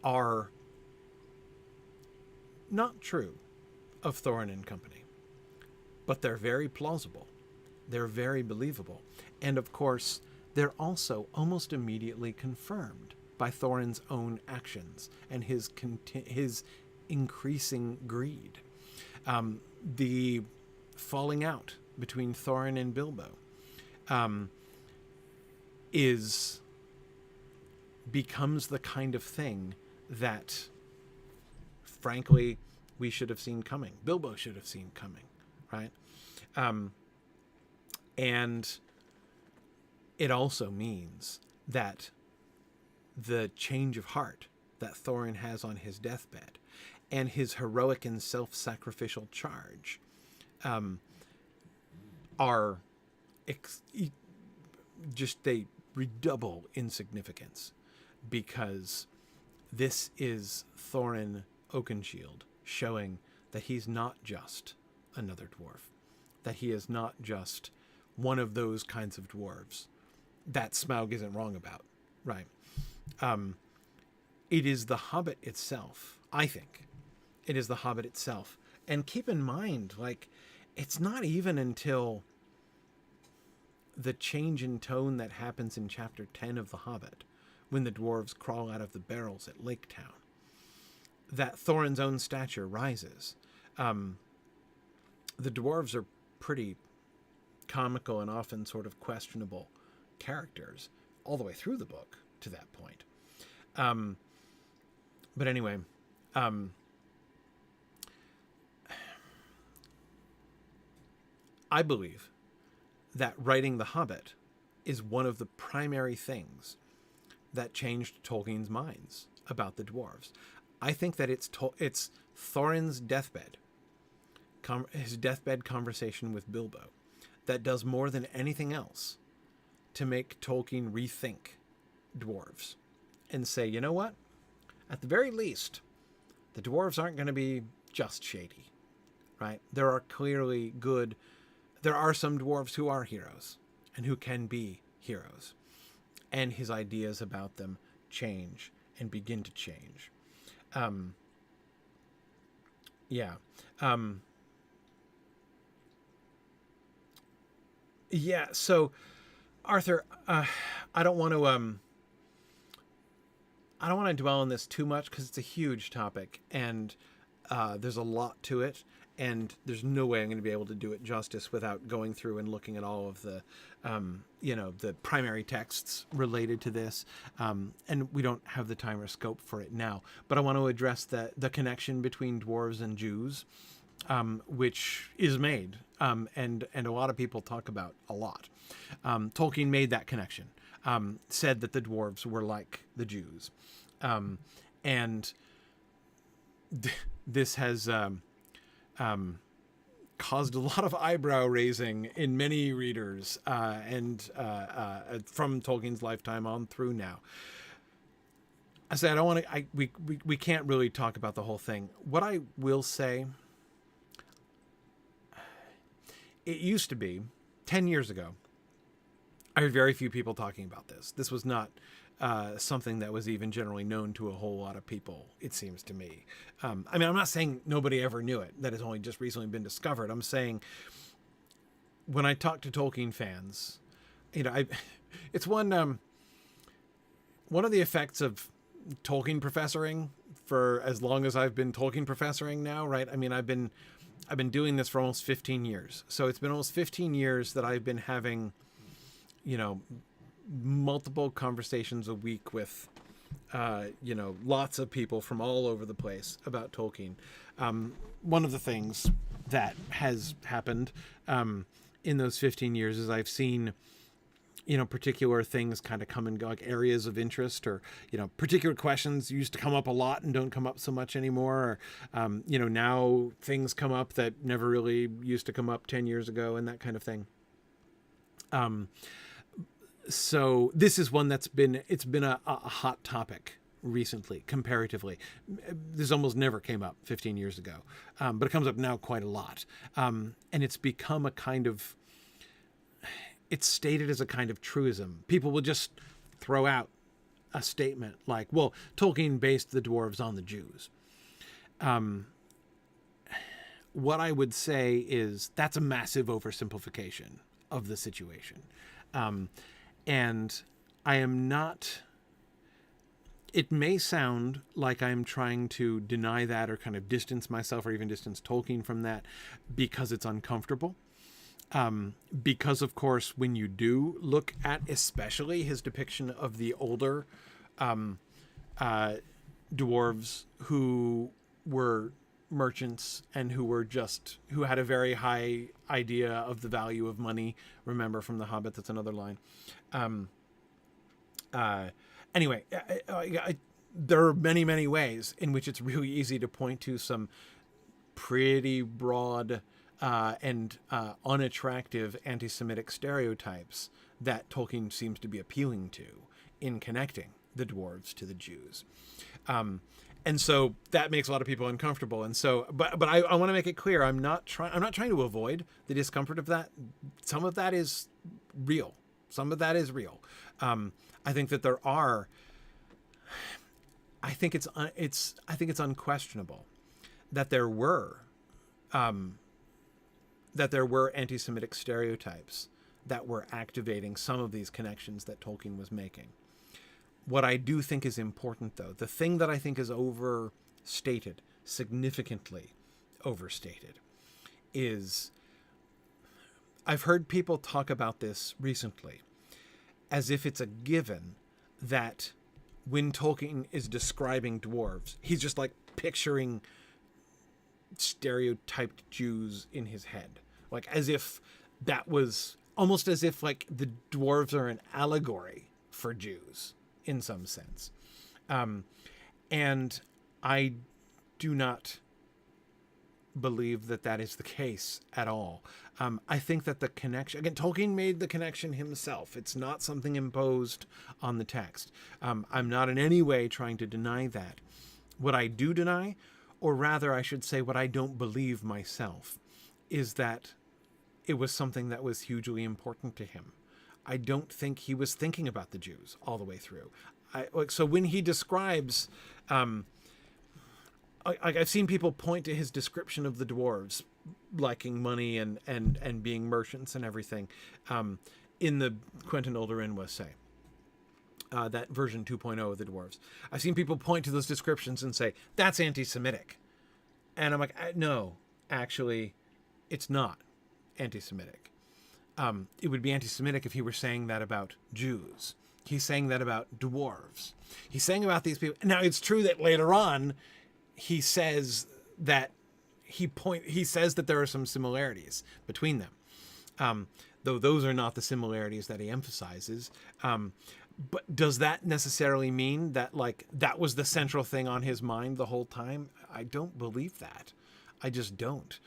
are not true of Thorin and company, but they're very plausible. They're very believable. And of course, they're also almost immediately confirmed by Thorin's own actions and his increasing greed. The falling out between Thorin and Bilbo becomes the kind of thing that, frankly, we should have seen coming. Bilbo should have seen coming, right? And it also means that the change of heart that Thorin has on his deathbed and his heroic and self-sacrificial charge are they redouble in significance, because this is Thorin Oakenshield showing that he's not just another dwarf, that he is not just one of those kinds of dwarves that Smaug isn't wrong about, right? It is the Hobbit itself, I think. It is the Hobbit itself. And keep in mind, it's not even until the change in tone that happens in Chapter 10 of The Hobbit, when the dwarves crawl out of the barrels at Lake Town, that Thorin's own stature rises. The dwarves are pretty comical and often sort of questionable characters all the way through the book to that point. But anyway, I believe that writing The Hobbit is one of the primary things that changed Tolkien's minds about the dwarves. I think that it's Thorin's deathbed, his deathbed conversation with Bilbo, that does more than anything else to make Tolkien rethink dwarves and say, you know what? At the very least, The dwarves aren't going to be just shady, right? There are clearly good. There are some dwarves who are heroes and who can be heroes, and his ideas about them change and begin to change. Yeah. Yeah. So, Arthur, I don't want to. I don't want to dwell on this too much because it's a huge topic, and there's a lot to it, and there's no way I'm going to be able to do it justice without going through and looking at all of the, the primary texts related to this, and we don't have the time or scope for it now. But I want to address the connection between dwarves and Jews, which is made, and a lot of people talk about a lot. Tolkien made that connection, said that the dwarves were like the Jews, and this has caused a lot of eyebrow raising in many readers, and from Tolkien's lifetime on through now. I say I don't want to. We can't really talk about the whole thing. What I will say, it used to be 10 years ago. I heard very few people talking about this. This was not something that was even generally known to a whole lot of people, it seems to me. I mean, I'm not saying nobody ever knew it, that has only just recently been discovered. I'm saying when I talk to Tolkien fans, it's one of the effects of Tolkien professoring for as long as I've been Tolkien professoring now, right? I mean, I've been doing this for almost 15 years. So it's been almost 15 years that I've been having, multiple conversations a week with, lots of people from all over the place about Tolkien. One of the things that has happened in those 15 years is I've seen, particular things kind of come and go, like areas of interest, or, particular questions used to come up a lot and don't come up so much anymore. Or, now things come up that never really used to come up 10 years ago, and that kind of thing. So this is one it's been a hot topic recently, comparatively. This almost never came up 15 years ago, but it comes up now quite a lot. And it's become it's stated as a kind of truism. People will just throw out a statement like, well, Tolkien based the dwarves on the Jews. What I would say is that's a massive oversimplification of the situation. And I am not, it may sound like I'm trying to deny that or kind of distance myself or even distance Tolkien from that because it's uncomfortable. Because, of course, when you do look at especially his depiction of the older dwarves who were merchants and who had a very high idea of the value of money. Remember from The Hobbit, that's another line. Anyway, there are many, many ways in which it's really easy to point to some pretty broad and unattractive anti-Semitic stereotypes that Tolkien seems to be appealing to in connecting the dwarves to the Jews. And so that makes a lot of people uncomfortable. And so, but I want to make it clear, I'm not trying to avoid the discomfort of that. Some of that is real. I think that there are, I think it's unquestionable that there were anti-Semitic stereotypes that were activating some of these connections that Tolkien was making. What I do think is important, though, the thing that I think is overstated, significantly overstated, is I've heard people talk about this recently as if it's a given that when Tolkien is describing dwarves, he's just like picturing stereotyped Jews in his head. Like as if that was almost as if like the dwarves are an allegory for Jews in some sense. And I do not believe that that is the case at all. I think that the connection, again, Tolkien made the connection himself. It's not something imposed on the text. I'm not in any way trying to deny that. What I do deny or rather I should say what I don't believe myself, is that it was something that was hugely important to him. I don't think he was thinking about the Jews all the way through. So when he describes, I've seen people point to his description of the dwarves liking money and being merchants and everything, in the Quentin Olderin was say, that version 2.0 of the dwarves. I've seen people point to those descriptions and say, that's anti-Semitic. And I'm like, no, actually, it's not anti-Semitic. It would be anti-Semitic if he were saying that about Jews. He's saying that about dwarves. He's saying about these people. Now, it's true that later on, he says that he says that there are some similarities between them, though those are not the similarities that he emphasizes. But does that necessarily mean that, like, that was the central thing on his mind the whole time? I don't believe that. I just don't.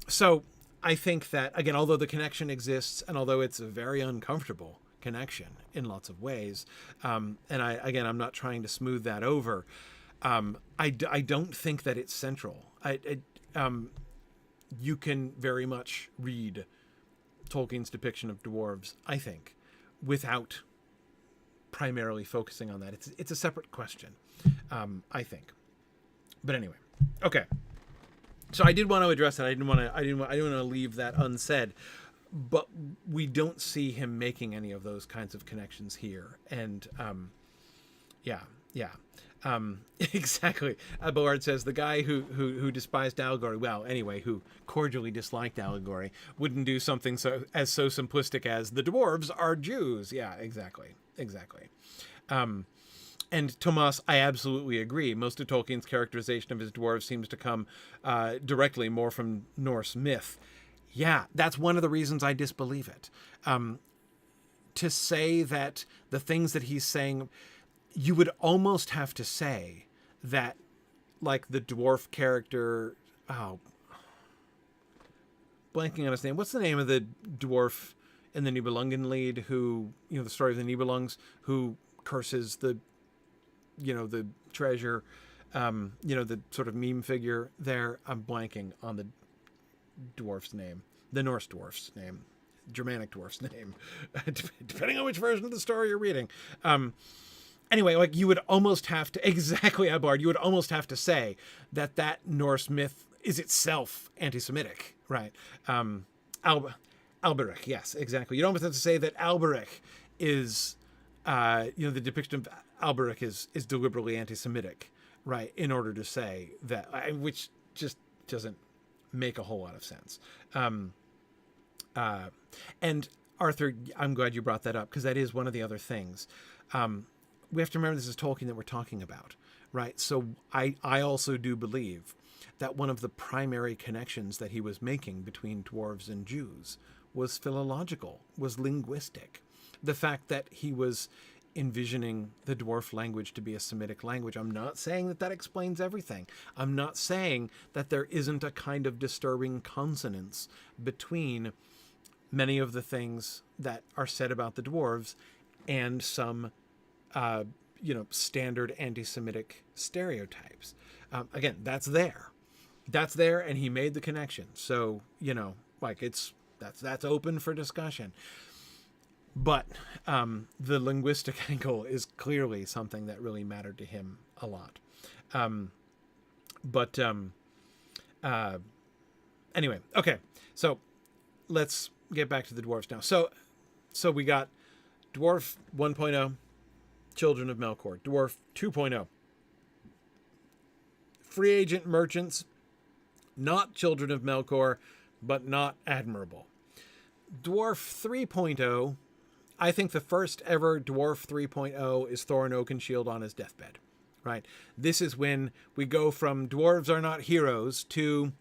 So I think that, again, although the connection exists, and although it's a very uncomfortable connection in lots of ways, and I'm not trying to smooth that over, I don't think that it's central. You can very much read Tolkien's depiction of dwarves, I think, without primarily focusing on that. It's a separate question, I think. But anyway, okay. So I did want to address that. I didn't want to leave that unsaid. But we don't see him making any of those kinds of connections here. And exactly. Abelard says the guy who despised allegory, well, anyway, who cordially disliked allegory, wouldn't do something so simplistic as the dwarves are Jews. Yeah, exactly. And Tomas, I absolutely agree. Most of Tolkien's characterization of his dwarves seems to come directly more from Norse myth. Yeah, that's one of the reasons I disbelieve it. To say that the things that he's saying, you would almost have to say that, like, the dwarf character, blanking on his name. What's the name of the dwarf in the Nibelungenlied who, the story of the Nibelungs, who curses the treasure, the sort of meme figure there? I'm blanking on the dwarf's name, the Norse dwarf's name, Germanic dwarf's name, depending on which version of the story you're reading. Anyway, like, you would almost have to, exactly, Abard, you would almost have to say that Norse myth is itself anti-Semitic, right? Alberic, yes, exactly. You'd almost have to say that Alberic is, the depiction of Alberic is deliberately anti-Semitic, right? In order to say that, which just doesn't make a whole lot of sense. And Arthur, I'm glad you brought that up, because that is one of the other things. We have to remember this is Tolkien that we're talking about, right? So I also do believe that one of the primary connections that he was making between dwarves and Jews was philological, was linguistic. The fact that he was envisioning the dwarf language to be a Semitic language. I'm not saying that explains everything. I'm not saying that there isn't a kind of disturbing consonance between many of the things that are said about the dwarves and some standard anti-Semitic stereotypes. Again, that's there, and he made the connection. So, that's open for discussion. But the linguistic angle is clearly something that really mattered to him a lot. Anyway, okay. So let's get back to the dwarves now. So we got Dwarf 1.0, Children of Melkor. Dwarf 2.0, free agent merchants, not Children of Melkor, but not admirable. Dwarf 3.0, I think the first ever Dwarf 3.0 is Thorin Oakenshield on his deathbed, right? This is when we go from dwarves are not heroes to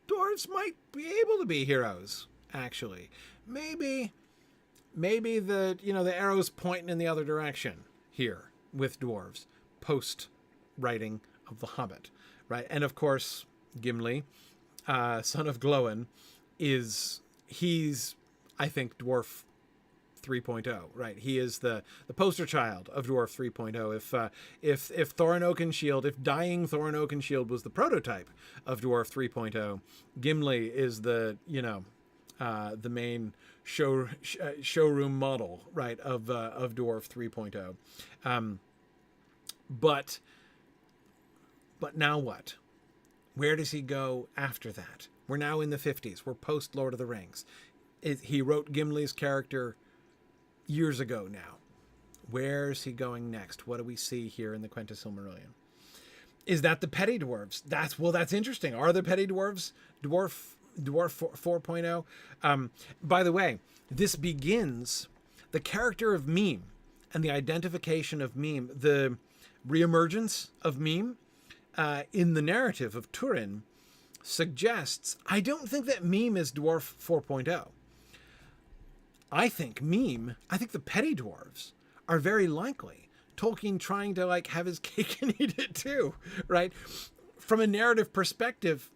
dwarves might be able to be heroes, actually. Maybe the arrow's pointing in the other direction here with dwarves, post writing of The Hobbit, right? And of course, Gimli, son of Glóin, he's, I think, Dwarf 3.0, right? He is the poster child of Dwarf 3.0. If Thorin Oakenshield, if dying Thorin Oakenshield was the prototype of Dwarf 3.0, Gimli is the main showroom model, right, of Dwarf 3.0. But now what? Where does he go after that? We're now in the 50s. We're post Lord of the Rings. He wrote Gimli's character years ago now. Where's he going next? What do we see here in the Quenta Silmarillion? Is that the petty dwarves? That's interesting. Are the petty dwarves Dwarf 4.0? By the way, this begins the character of Meme and the identification of Meme, the reemergence of Meme in the narrative of Turin suggests, I don't think that Meme is Dwarf 4.0. I think the petty dwarves are very likely Tolkien trying to like have his cake and eat it too, right? From a narrative perspective,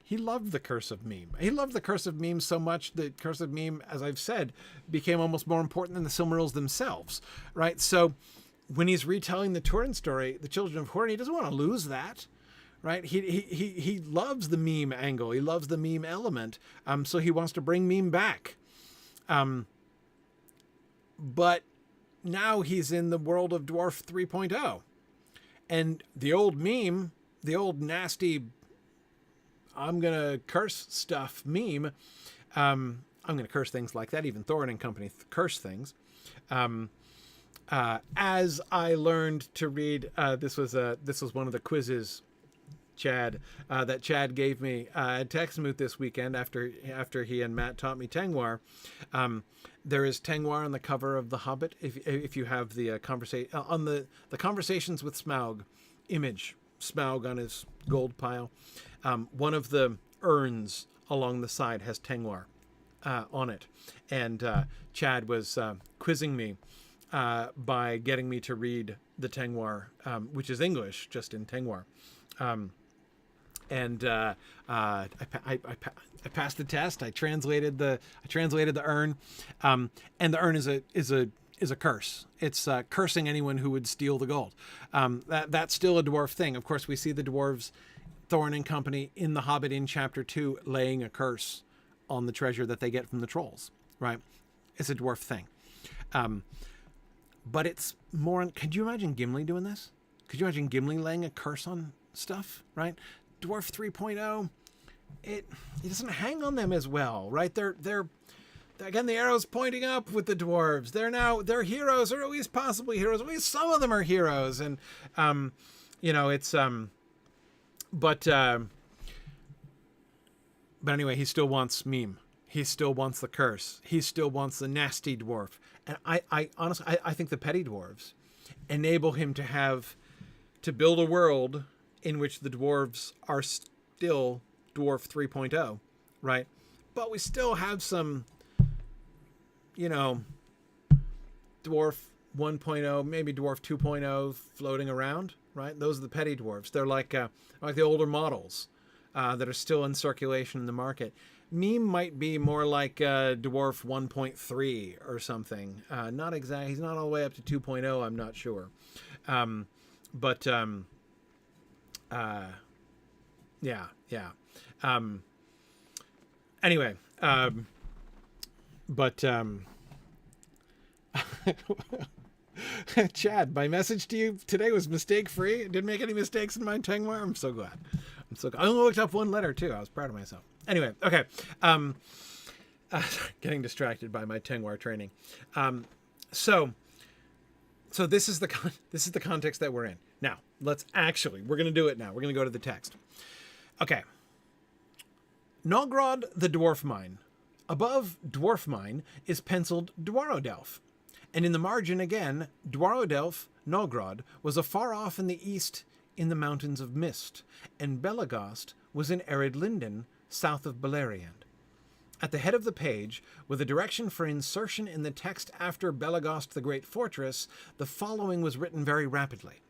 he loved the Curse of Meme. He loved the Curse of Meme so much that Curse of Meme, as I've said, became almost more important than the Silmarils themselves, right? So when he's retelling the Turin story, the Children of Hurin, he doesn't want to lose that, right? He loves the meme angle. He loves the meme element. So he wants to bring Meme back. But now he's in the world of Dwarf 3.0. And the old Meme, the old nasty, I'm going to curse stuff Meme, I'm going to curse things like that. Even Thorin and company curse things. As I learned to read, this was one of the quizzes, Chad, that Chad gave me at Textmoot this weekend after he and Matt taught me Tengwar. There is Tengwar on the cover of The Hobbit. If you have the conversation on the Conversations with Smaug image, Smaug on his gold pile, one of the urns along the side has Tengwar on it, and Chad was quizzing me by getting me to read the Tengwar, which is English, just in Tengwar. I passed the test. I translated the urn, and the urn is a curse. It's cursing anyone who would steal the gold. That's still a dwarf thing. Of course, we see the dwarves, Thorin and company, in The Hobbit in Chapter 2, laying a curse on the treasure that they get from the trolls. Right? It's a dwarf thing. But it's more. Could you imagine Gimli doing this? Could you imagine Gimli laying a curse on stuff? Right? Dwarf 3.0, it doesn't hang on them as well, right? They're again, the arrow's pointing up with the dwarves. They're heroes, or at least possibly heroes. At least some of them are heroes, and it's but anyway, he still wants Meme. He still wants the curse. He still wants the nasty dwarf. And I honestly think the petty dwarves enable him to build a world in which the dwarves are still Dwarf 3.0, right? But we still have some, Dwarf 1.0, maybe Dwarf 2.0 floating around, right? Those are the petty dwarves. They're like the older models that are still in circulation in the market. Meme might be more like Dwarf 1.3 or something. Not exactly. He's not all the way up to 2.0, I'm not sure. Anyway, Chad, my message to you today was mistake free. Didn't make any mistakes in my Tengwar. I'm so glad. I only looked up one letter too. I was proud of myself. Anyway, okay. Getting distracted by my Tengwar training. So this is the context that we're in. Now, we're going to do it now. We're going to go to the text. Okay. Nogrod the Dwarf Mine. Above Dwarf Mine is penciled Dwarodelf. And in the margin again, Dwarodelf, Nogrod, was afar off in the east in the mountains of Mist, and Belagost was in arid Linden, south of Beleriand. At the head of the page, with a direction for insertion in the text after Belagost the Great Fortress, the following was written very rapidly.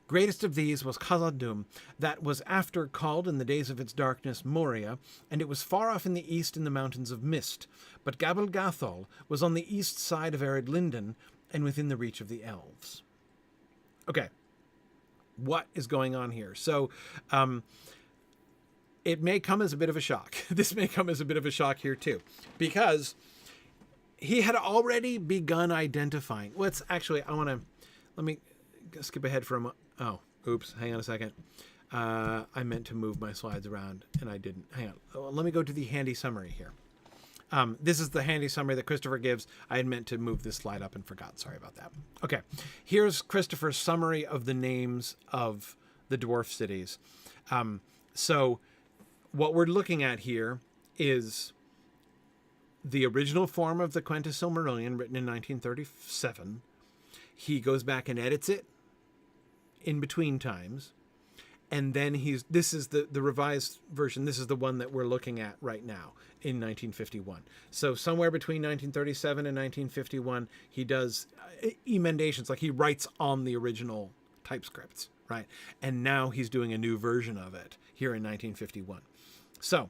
Greatest of these was Khazad-dûm, that was after called in the days of its darkness Moria, and it was far off in the east in the mountains of mist. But Gabal Gathol was on the east side of Ered Linden and within the reach of the elves. Okay, what is going on here? So, it may come as a bit of a shock. This may come as a bit of a shock here too, because he had already begun identifying. Let's actually, let me skip ahead for a moment. Oh, oops, hang on a second. I meant to move my slides around and I didn't. Hang on. Let me go to the handy summary here. This is the handy summary that Christopher gives. I had meant to move this slide up and forgot. Sorry about that. Okay, here's Christopher's summary of the names of the dwarf cities. So what we're looking at here is the original form of the Quenta Silmarillion, written in 1937. He goes back and edits it in between times. And then this is the revised version. This is the one that we're looking at right now in 1951. So somewhere between 1937 and 1951, he does emendations, like he writes on the original typescripts, right? And now he's doing a new version of it here in 1951. So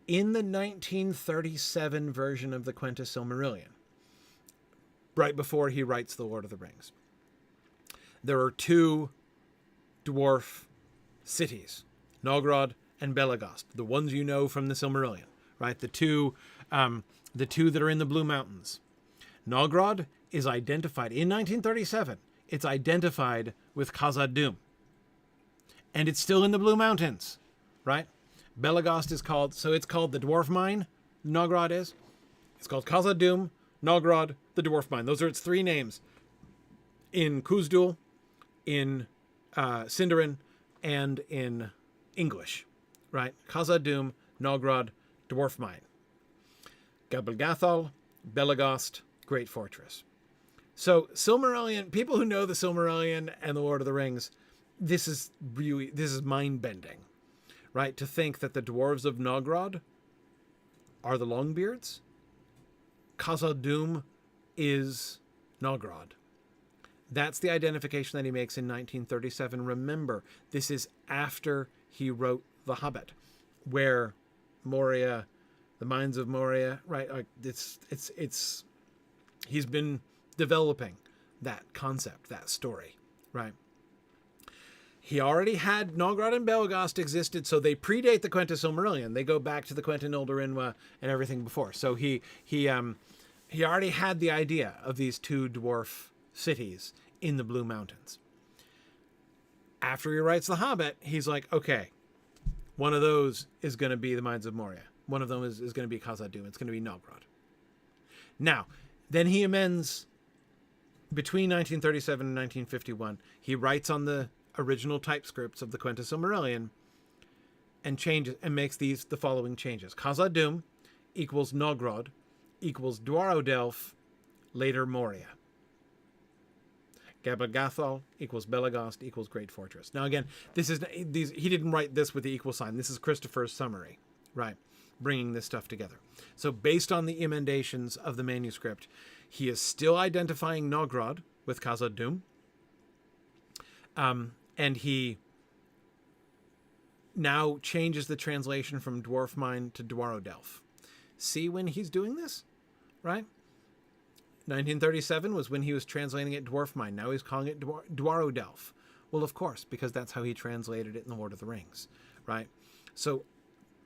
in the 1937 version of the Quenta Silmarillion, right before he writes The Lord of the Rings, there are two dwarf cities, Nogrod and Belagast, the ones you know from the Silmarillion, right? The two that are in the Blue Mountains. Nogrod is identified in 1937. It's identified with Khazad-dûm, and it's still in the Blue Mountains, right? Belagast is called, so it's called the Dwarf Mine. Nogrod is. It's called Khazad-dûm, Nogrod, the Dwarf Mine. Those are its three names in Khuzdul, in Sindarin, and in English, right? Khazad-dûm, Nogrod, Dwarf Mine. Gabal Gathol, Belagast, Great Fortress. So Silmarillion, people who know the Silmarillion and the Lord of the Rings, this is mind-bending, right? To think that the dwarves of Nogrod are the Longbeards. Khazad-dûm is Nogrod. That's the identification that he makes in 1937. Remember, this is after he wrote The Hobbit, where Moria, the mines of Moria, right? He's been developing that concept, that story, right? He already had Nogrod and Belagast existed, so they predate the Quenta Silmarillion. They go back to the Quenta Noldorinwa and everything before. So he already had the idea of these two dwarf cities in the Blue Mountains. After he writes The Hobbit, he's like, okay, one of those is going to be the Mines of Moria. One of them is going to be Khazad-dûm. It's going to be Nogrod. Now, then he amends between 1937 and 1951. He writes on the original typescripts of the Quenta Silmarillion and changes and makes the following changes. Khazad-dûm equals Nogrod equals Dwarodelf, later Moria. Gabal Gathol equals Belagast equals Great Fortress. Now again, he didn't write this with the equal sign. This is Christopher's summary, right? Bringing this stuff together. So based on the emendations of the manuscript, he is still identifying Nogrod with Khazad-dûm. And he now changes the translation from Dwarf Mine to Dwarodelf. See when he's doing this, right? 1937 was when he was translating it Dwarf Mine. Now he's calling it Dwarodelf. Well, of course, because that's how he translated it in The Lord of the Rings, right? So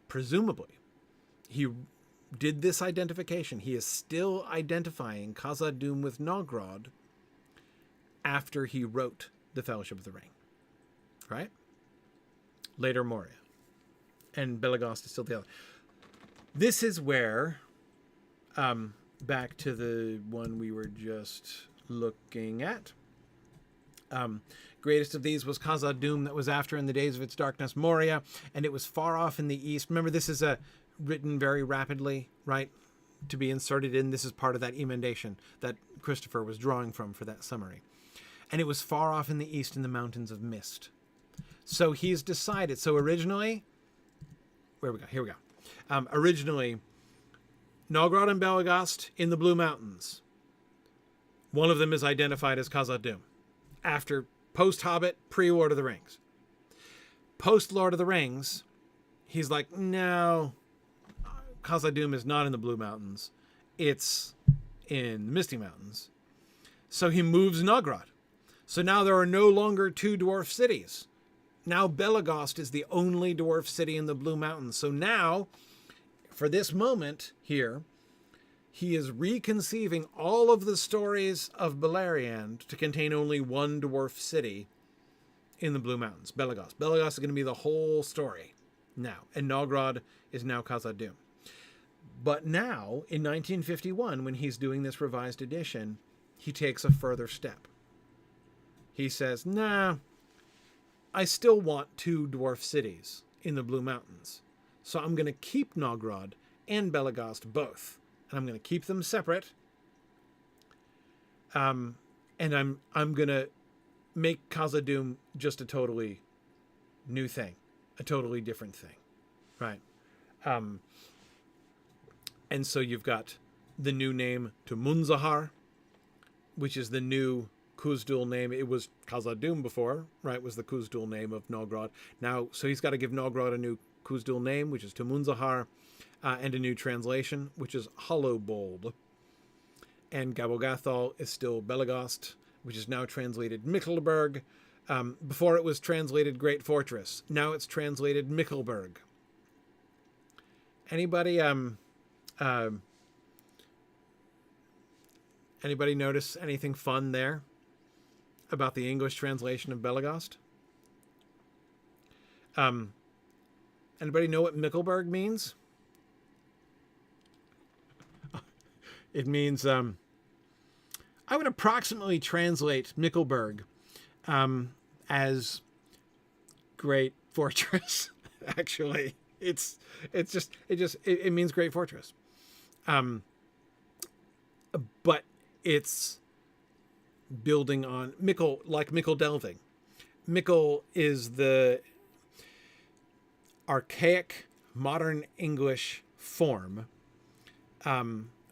presumably he did this identification. He is still identifying Khazad-dûm with Nogrod after he wrote The Fellowship of the Ring, right? Later Moria. And Belagast is still the other. This is where, back to the one we were just looking at. Greatest of these was Khazad-dûm, that was after in the days of its darkness Moria, and it was far off in the east. Remember, this is written very rapidly, right? To be inserted in. This is part of that emendation that Christopher was drawing from for that summary. And it was far off in the east in the mountains of mist. So he's decided. So originally, here we go. Originally, Nogrod and Belagast in the Blue Mountains. One of them is identified as Khazad-dûm after Post-Hobbit, pre-Lord of the Rings. Post-Lord of the Rings, he's like, no, Khazad-dûm is not in the Blue Mountains. It's in the Misty Mountains. So he moves Nogrod. So now there are no longer 2 dwarf cities. Now Belegost is the only dwarf city in the Blue Mountains. So now, for this moment here, he is reconceiving all of the stories of Beleriand to contain only one dwarf city in the Blue Mountains, Belegost. Belegost is going to be the whole story now. And Nogrod is now Khazad-dûm. But now, in 1951, when he's doing this revised edition, he takes a further step. He says, nah, I still want 2 dwarf cities in the Blue Mountains. So I'm going to keep Nogrod and Belegost both. And I'm going to keep them separate. And I'm going to make Khazad-dûm just a totally new thing. A totally different thing. Right? And so you've got the new name Tumunzahar, which is the new Khuzdul name. It was Khazad-dûm before, right? It was the Khuzdul name of Nogrod. Now, so he's got to give Nogrod a new Khuzdul name, which is Tumunzahar, and a new translation, which is Hollowbold. And Gabogathol is still Belegost, which is now translated Michelberg. Before it was translated Great Fortress. Now it's translated Michelberg. Anybody notice anything fun there about the English translation of Belegost? Anybody know what Michelberg means? It means, I would approximately translate Michelberg as Great Fortress. Actually, it means Great Fortress. But it's building on Michel, like Michel Delving. Michel is the archaic modern English form,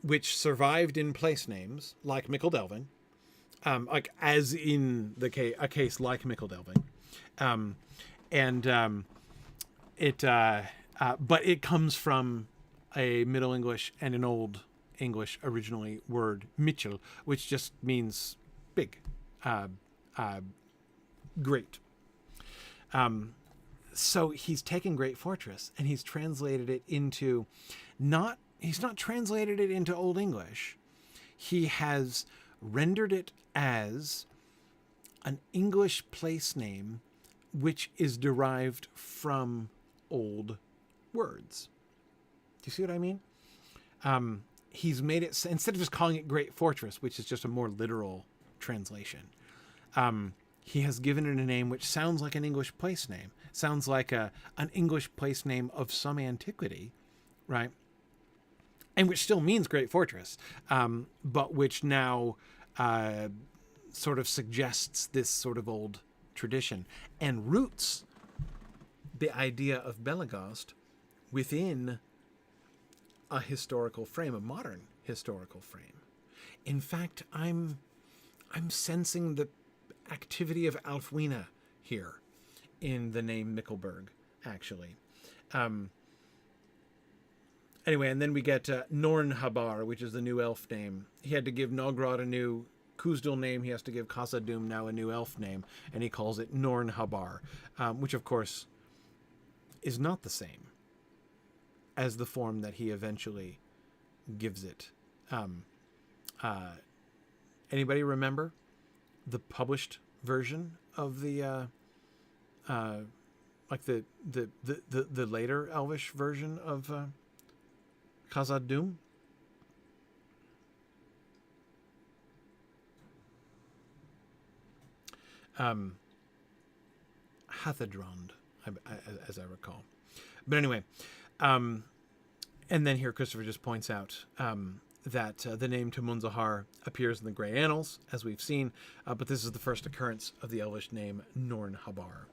which survived in place names like Michel Delving, like as in a case like Michel Delving, but it comes from a Middle English and an Old English originally word Mitchell, which just means big, great. So he's taken Great Fortress and he's translated it into he's not translated it into Old English. He has rendered it as an English place name which is derived from old words. Do you see what I mean? He's made it, instead of just calling it Great Fortress, which is just a more literal translation, he has given it a name which sounds like an English place name. Sounds like an English place name of some antiquity, right? And which still means Great Fortress, but which now sort of suggests this sort of old tradition and roots the idea of Belegost within a historical frame, a modern historical frame. In fact, I'm sensing the activity of Alfwina here in the name Michelberg, actually. Anyway, and then we get Nornhabar, which is the new elf name. He had to give Nogrod a new Khuzdul name. He has to give Khazad-dûm now a new elf name, and he calls it Nornhabar, which, of course, is not the same as the form that he eventually gives it. Anybody remember the published version of the like the later Elvish version of Khazad-dûm? Hathadrond, as I recall. But anyway, and then here Christopher just points out that the name Tumunzahar appears in the Grey Annals, as we've seen, but this is the first occurrence of the Elvish name Nornhabar.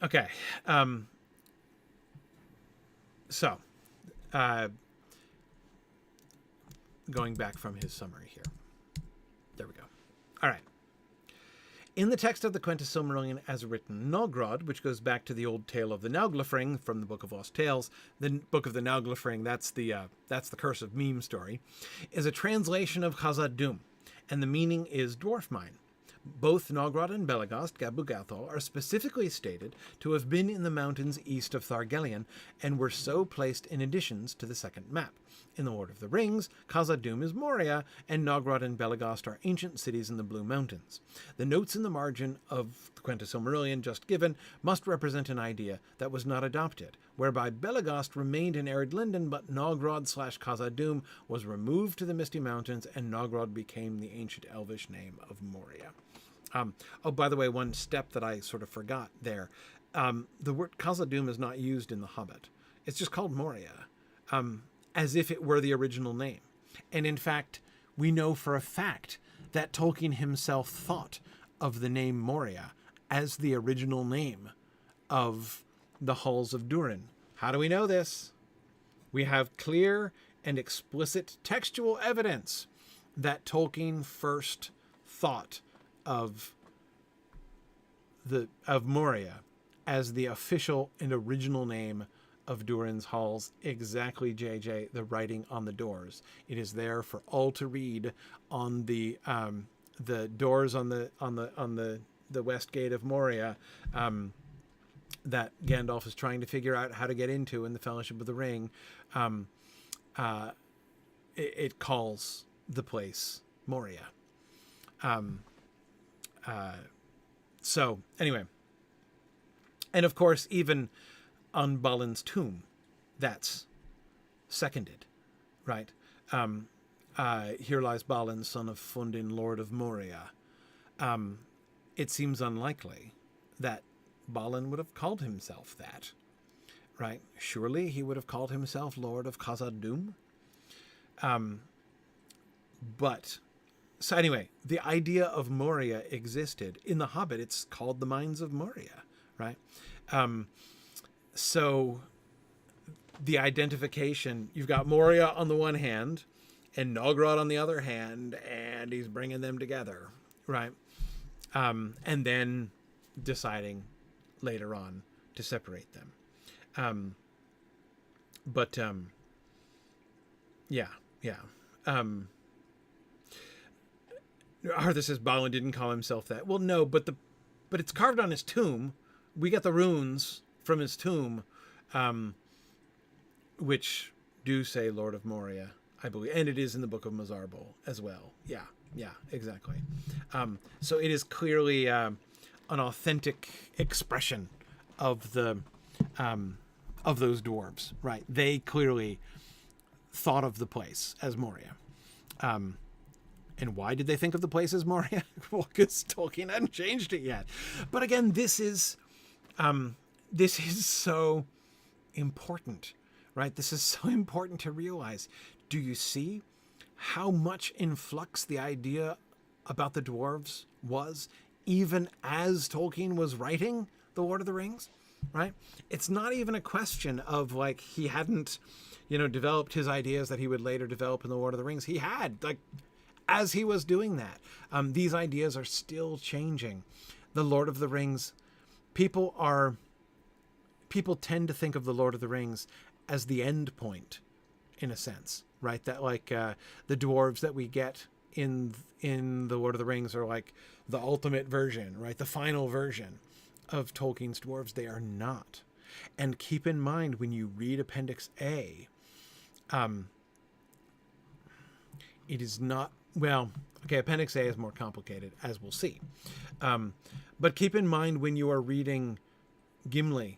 Okay. So, going back from his summary here. There we go. All right. In the text of the Quenta Silmarillion as written, Nogrod, which goes back to the old tale of the Nauglafring from the Book of Lost Tales, the Book of the Nauglafring, that's the Curse of Meme story, is a translation of Khazad-dûm, and the meaning is dwarf mine. Both Nogrod and Belegost, Gabugathol, are specifically stated to have been in the mountains east of Thargelion and were so placed in additions to the second map. In The Lord of the Rings, Khazad-dûm is Moria, and Nogrod and Belegost are ancient cities in the Blue Mountains. The notes in the margin of the Quenta Silmarillion just given must represent an idea that was not adopted, whereby Belegost remained in arid Lindon, but Nogrod/Khazad-dûm was removed to the Misty Mountains, and Nogrod became the ancient Elvish name of Moria. Oh, by the way, one step that I sort of forgot there. The word Khazad-dûm is not used in The Hobbit. It's just called Moria, as if it were the original name. And in fact, we know for a fact that Tolkien himself thought of the name Moria as the original name of the Halls of Durin. How do we know this? We have clear and explicit textual evidence that Tolkien first thought of Moria as the official and original name of Durin's halls. Exactly, JJ, the writing on the doors. It is there for all to read on the doors on the west gate of Moria, that Gandalf is trying to figure out how to get into in the Fellowship of the Ring. It calls the place Moria. So anyway, and of course, even on Balin's tomb, that's seconded, right? Here lies Balin, son of Fundin, lord of Moria. It seems unlikely that Balin would have called himself that, right? Surely he would have called himself Lord of Khazad-dûm. So anyway, the idea of Moria existed. In The Hobbit, it's called the Mines of Moria, right? So the identification, you've got Moria on the one hand and Nogrod on the other hand, and he's bringing them together, right? And then deciding later on to separate them. Arthur says Balin didn't call himself that. Well, no, but it's carved on his tomb. We get the runes from his tomb, which do say Lord of Moria, I believe, and it is in the Book of Mazarbul as well. Yeah, exactly. So it is clearly an authentic expression of the of those dwarves, right? They clearly thought of the place as Moria. And why did they think of the place as Moria? Well, because Tolkien hadn't changed it yet. But again, this is so important, right? This is so important to realize. Do you see how much in flux the idea about the dwarves was, even as Tolkien was writing The Lord of the Rings, right? It's not even a question of like he hadn't, developed his ideas that he would later develop in The Lord of the Rings. He had, as he was doing that, these ideas are still changing. The Lord of the Rings, people tend to think of the Lord of the Rings as the end point, in a sense, right? That the dwarves that we get in the Lord of the Rings are like the ultimate version, right? The final version of Tolkien's dwarves. They are not. And keep in mind when you read Appendix A, it is not. Well, okay, Appendix A is more complicated, as we'll see. But keep in mind when you are reading Gimli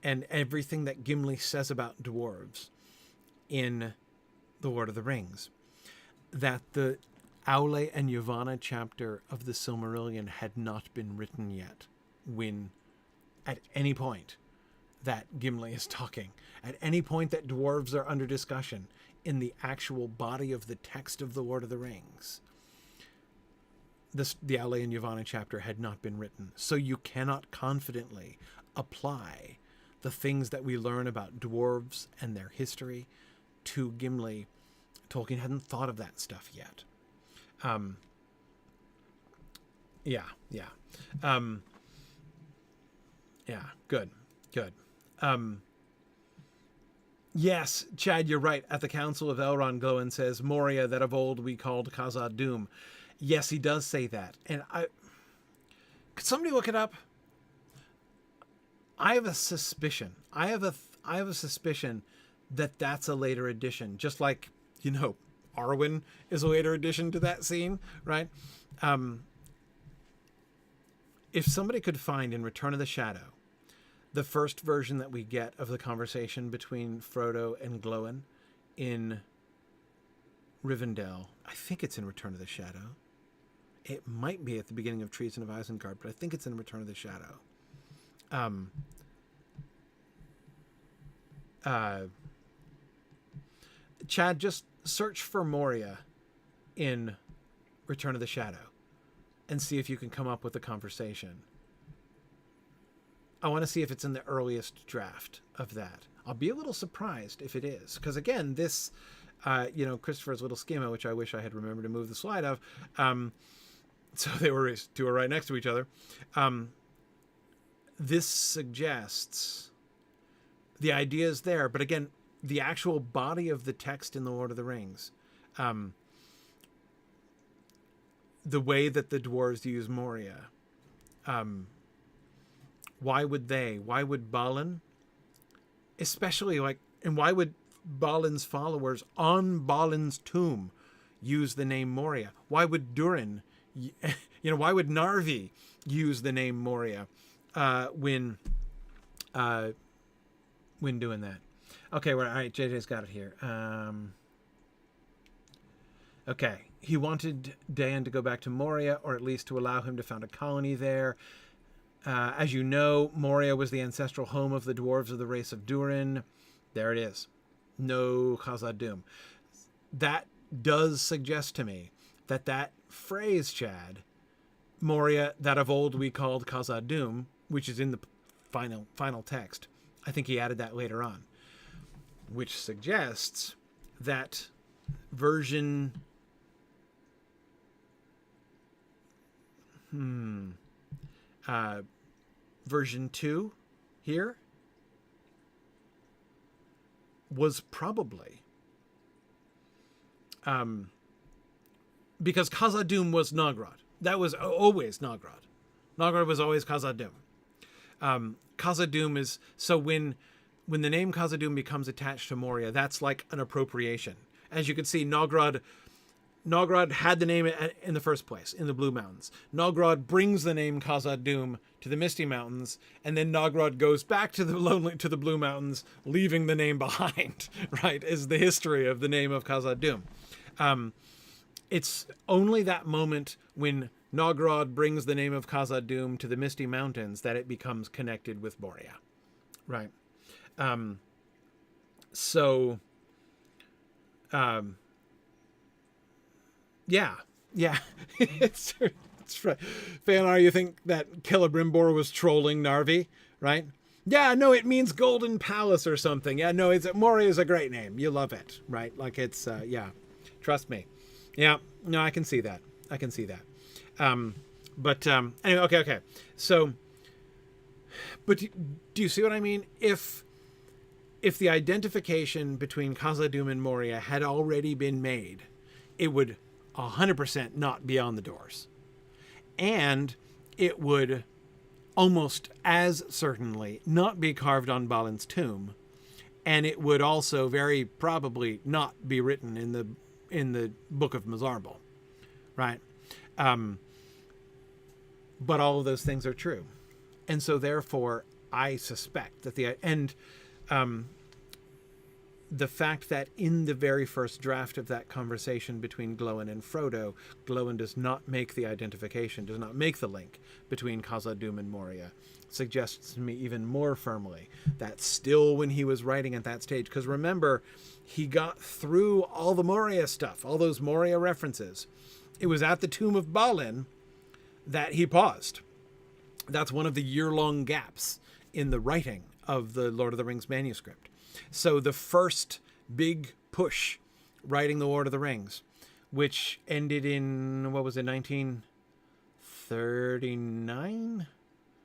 and everything that Gimli says about dwarves in The Lord of the Rings, that the Aule and Yavanna chapter of the Silmarillion had not been written yet when, at any point that Gimli is talking, at any point that dwarves are under discussion, in the actual body of the text of The Lord of the Rings, the Aule and Yavanna chapter had not been written. So you cannot confidently apply the things that we learn about dwarves and their history to Gimli. Tolkien hadn't thought of that stuff yet. Yeah, yeah. Um, yeah, good. Yes, Chad, you're right. At the Council of Elrond, Glowin says, Moria that of old we called Khazad-dûm. Yes, he does say that. And could somebody look it up? I have a suspicion. I have a suspicion that that's a later addition, just like, Arwen is a later addition to that scene, right? If somebody could find in Return of the Shadow the first version that we get of the conversation between Frodo and Glowin in Rivendell, I think it's in Return of the Shadow. It might be at the beginning of Treason of Isengard, but I think it's in Return of the Shadow. Chad, just search for Moria in Return of the Shadow and see if you can come up with a conversation. I want to see if it's in the earliest draft of that. I'll be a little surprised if it is, because again, this, Christopher's little schema, which I wish I had remembered to move the slide of, so they were two are right next to each other. This suggests the idea is there, but again, the actual body of the text in The Lord of the Rings, the way that the dwarves use Moria, why would Balin, especially and why would Balin's followers on Balin's tomb use the name Moria? Why would Durin, why would Narvi use the name Moria when doing that? Okay, all right, JJ's got it here. Okay, he wanted Dan to go back to Moria, or at least to allow him to found a colony there. As you know, Moria was the ancestral home of the dwarves of the race of Durin. There it is. No Khazad-dûm. That does suggest to me that phrase, Chad, Moria that of old we called Khazad-dûm, which is in the final text. I think he added that later on, which suggests that version version 2 here was probably because Khazad-dûm was Nogrod. That was always Nogrod. Nogrod was always Khazad-dûm. Khazad-dûm is, so when the name Khazad-dûm becomes attached to Moria, that's like an appropriation. As you can see, Nogrod had the name in the first place, in the Blue Mountains. Nogrod brings the name Khazad-dûm to the Misty Mountains, and then Nogrod goes back to the Blue Mountains, leaving the name behind, right, is the history of the name of Khazad-dûm. It's only that moment when Nogrod brings the name of Khazad-dûm to the Misty Mountains that it becomes connected with Moria, right? Yeah, it's right. Fanar, you think that Celebrimbor was trolling Narvi, right? Yeah, no, it means Golden Palace or something. Yeah, no, Moria is a great name. You love it, right? Like it's, yeah, trust me. Yeah, no, I can see that. Anyway, okay. So, but do you see what I mean? If the identification between Khazad-dûm and Moria had already been made, it would 100% not be on the doors. And it would almost as certainly not be carved on Balin's tomb. And it would also very probably not be written in the Book of Mizarble, right? But all of those things are true. And so therefore, I suspect that the fact that in the very first draft of that conversation between Glowin and Frodo, Glowin does not make the identification, does not make the link between Khazad-dûm and Moria, suggests to me even more firmly that still when he was writing at that stage, because remember, he got through all the Moria stuff, all those Moria references. It was at the Tomb of Balin that he paused. That's one of the year-long gaps in the writing of the Lord of the Rings manuscript. So the first big push writing the Lord of the Rings, which ended in, 19 1939.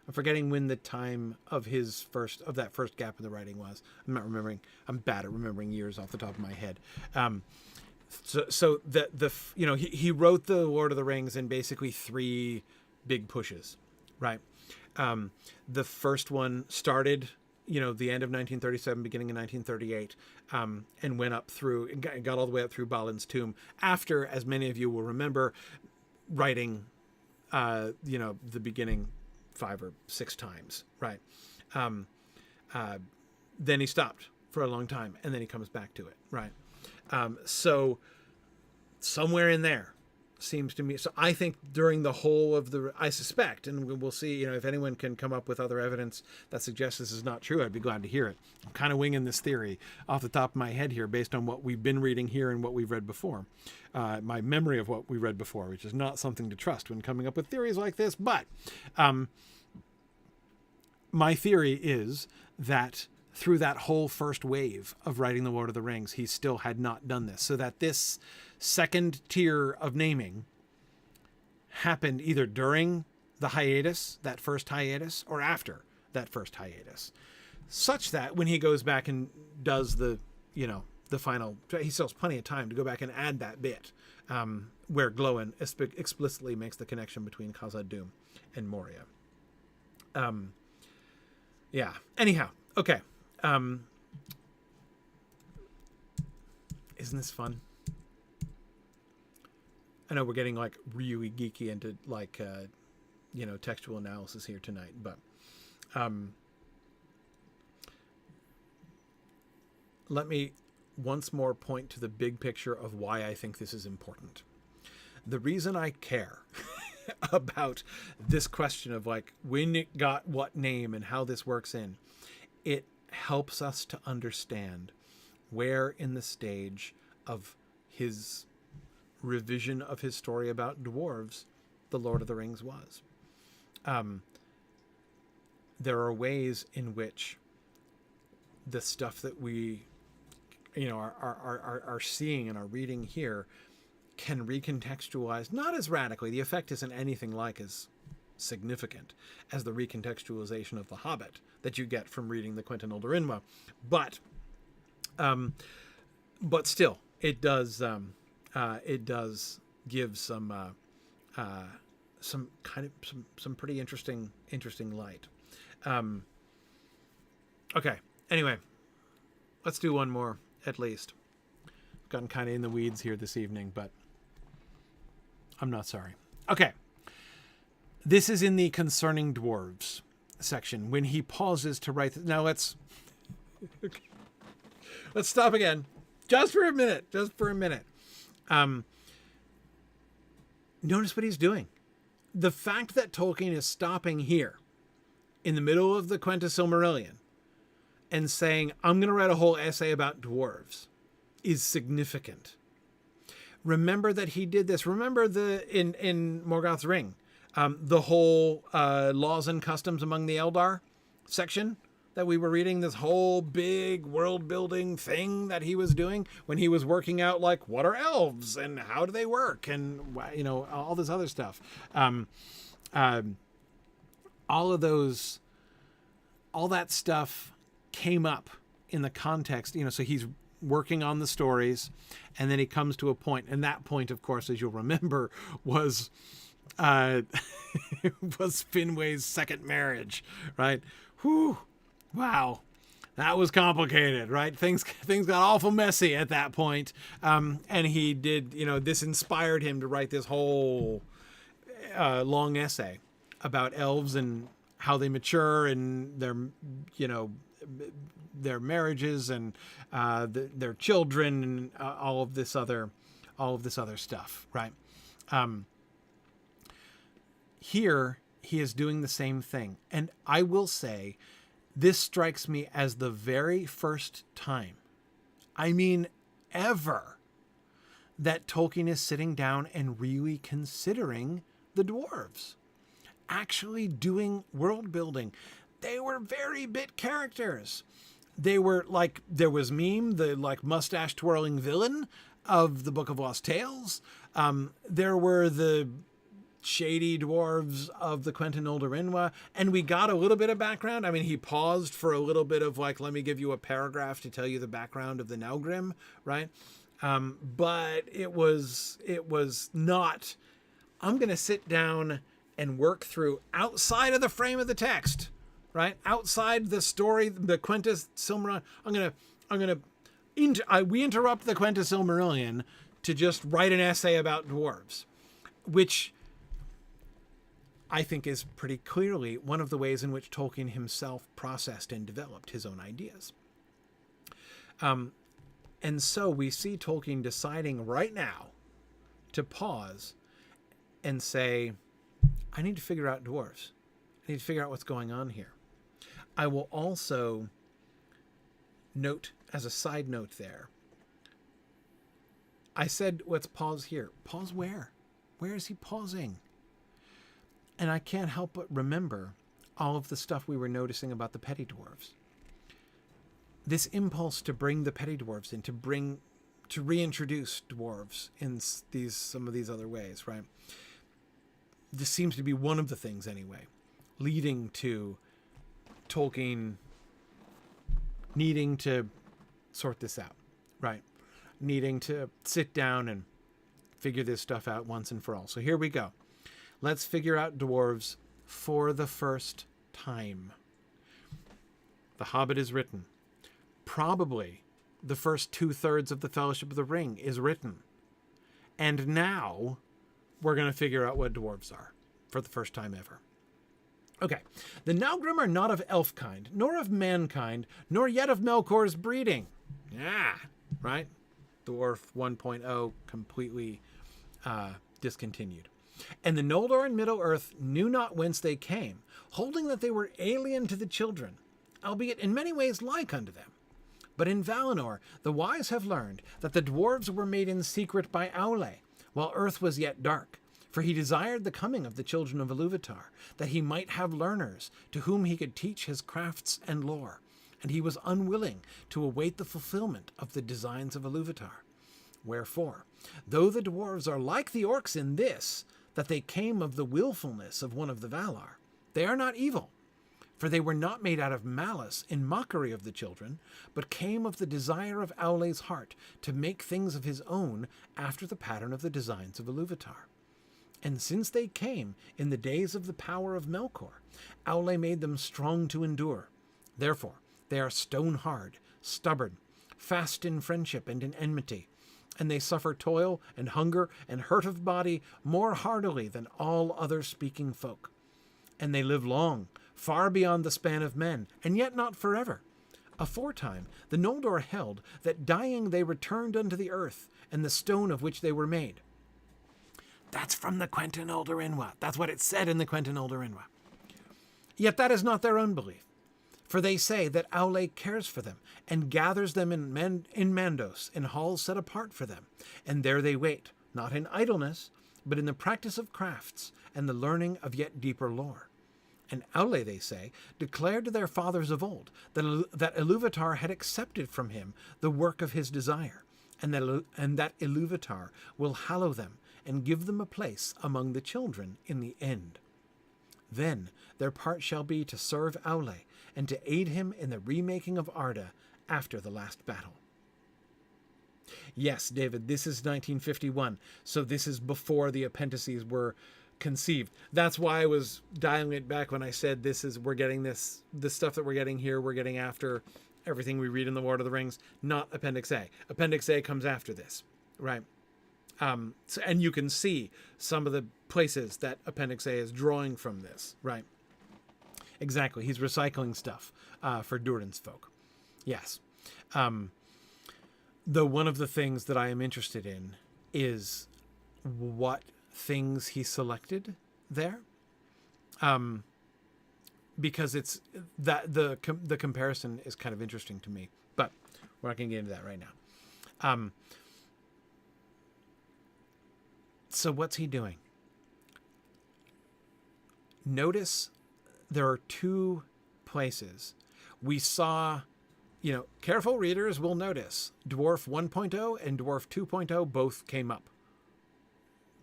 I'm forgetting when the time of that first gap in the writing was. I'm not remembering. I'm bad at remembering years off the top of my head. So he wrote the Lord of the Rings in basically 3 big pushes, right? The first one started, the end of 1937, beginning of 1938, and went up through, and got all the way up through Balin's tomb after, as many of you will remember, writing, the beginning 5 or 6 times, right? Then he stopped for a long time, and then he comes back to it, right? So somewhere in there seems to me. So I think during the whole of I suspect, and we'll see, if anyone can come up with other evidence that suggests this is not true, I'd be glad to hear it. I'm kind of winging this theory off the top of my head here based on what we've been reading here and what we've read before. My memory of what we read before, which is not something to trust when coming up with theories like this. But my theory is that through that whole first wave of writing the Lord of the Rings, he still had not done this. So that this second tier of naming happened either during the hiatus, that first hiatus, or after that first hiatus. Such that when he goes back and does the final, he still has plenty of time to go back and add that bit where Glowin explicitly makes the connection between Khazad-dûm and Moria. Yeah. Anyhow, okay. Isn't this fun? I know we're getting like really geeky into like textual analysis here tonight, but let me once more point to the big picture of why I think this is important. The reason I care about this question of like when it got what name and how this works in, it helps us to understand where in the stage of his revision of his story about dwarves the Lord of the Rings was. There are ways in which the stuff that we are seeing and are reading here can recontextualize, not as radically, the effect isn't anything like as significant as the recontextualization of The Hobbit that you get from reading the Quentin Olderinwa, but still it does give some pretty interesting light. Okay, anyway, let's do one more at least. I've gotten kind of in the weeds here this evening, but I'm not sorry. Okay. This is in the Concerning Dwarves section when he pauses to write. Now let's stop again just for a minute. Notice what he's doing. The fact that Tolkien is stopping here in the middle of the Quenta Silmarillion and saying, I'm going to write a whole essay about dwarves is significant. Remember that he did this. Remember in Morgoth's Ring, the whole laws and customs among the Eldar section that we were reading, this whole big world building thing that he was doing when he was working out like what are elves and how do they work and all this other stuff. All that stuff came up in the context, so he's working on the stories and then he comes to a point, and that point, of course, as you'll remember, was Finway's second marriage, right? Whew. Wow. That was complicated, right? Things got awful messy at that point. And he did, this inspired him to write this whole long essay about elves and how they mature and their marriages and their children and all of this other stuff, right? Here he is doing the same thing, and I will say this strikes me as the very first time, I mean ever, that Tolkien is sitting down and really considering the dwarves, actually doing world building. They were very bit characters. They were like, there was Meme, the like mustache twirling villain of the Book of Lost Tales. There were the shady dwarves of the Quenta Nulder Inwa, and we got a little bit of background. I mean, he paused for a little bit of like, let me give you a paragraph to tell you the background of the Naugrim, right? But it was not, I'm going to sit down and work through outside of the frame of the text, right? Outside the story, the Quenta Silmarillion. We interrupt the Quenta Silmarillion to just write an essay about dwarves, which I think is pretty clearly one of the ways in which Tolkien himself processed and developed his own ideas. And so we see Tolkien deciding right now to pause and say, I need to figure out dwarves. I need to figure out what's going on here. I will also note, as a side note there, I said, let's pause here. Pause where? Where is he pausing? And I can't help but remember all of the stuff we were noticing about the petty dwarves. This impulse to bring the petty dwarves in, to reintroduce dwarves in some of these other ways, right? This seems to be one of the things anyway, leading to Tolkien needing to sort this out, right? Needing to sit down and figure this stuff out once and for all. So here we go. Let's figure out dwarves for the first time. The Hobbit is written. Probably the first 2/3 of the Fellowship of the Ring is written. And now we're going to figure out what dwarves are for the first time ever. Okay, the Naugrim are not of elf kind, nor of mankind, nor yet of Melkor's breeding. Yeah, right? Dwarf 1.0 completely discontinued. And the Noldor in Middle-earth knew not whence they came, holding that they were alien to the children, albeit in many ways like unto them. But in Valinor, the wise have learned that the dwarves were made in secret by Aule, while earth was yet dark, for he desired the coming of the children of Iluvatar, that he might have learners to whom he could teach his crafts and lore, and he was unwilling to await the fulfillment of the designs of Iluvatar. Wherefore, though the dwarves are like the orcs in this, that they came of the willfulness of one of the Valar, they are not evil, for they were not made out of malice in mockery of the children, but came of the desire of Aule's heart to make things of his own after the pattern of the designs of Iluvatar. And since they came in the days of the power of Melkor, Aule made them strong to endure. Therefore, they are stone-hard, stubborn, fast in friendship and in enmity, and they suffer toil and hunger and hurt of body more heartily than all other speaking folk. And they live long, far beyond the span of men, and yet not forever. Aforetime, the Noldor held that dying they returned unto the earth, and the stone of which they were made. That's from the Quenta Nulder Inwa. That's what it said in the Quenta Nulder Inwa. Yet that is not their own belief, for they say that Aule cares for them, and gathers them in Mandos, in halls set apart for them, and there they wait, not in idleness, but in the practice of crafts, and the learning of yet deeper lore. And Aule, they say, declared to their fathers of old that Iluvatar had accepted from him the work of his desire, and that Iluvatar will hallow them and give them a place among the children in the end. Then their part shall be to serve Aule and to aid him in the remaking of Arda after the last battle. Yes, David, this is 1951, so this is before the appendices were conceived. That's why I was dialing it back when I said we're getting the stuff that we're getting here, we're getting after everything we read in the Lord of the Rings, not Appendix A. Appendix A comes after this, right? And you can see some of the places that Appendix A is drawing from this, right? Exactly. He's recycling stuff for Durin's folk. Yes. Though one of the things that I am interested in is what things he selected there. Because it's that the comparison is kind of interesting to me, but we're not going to get into that right now. So what's he doing? Notice there are two places. We saw, careful readers will notice Dwarf 1.0 and Dwarf 2.0 both came up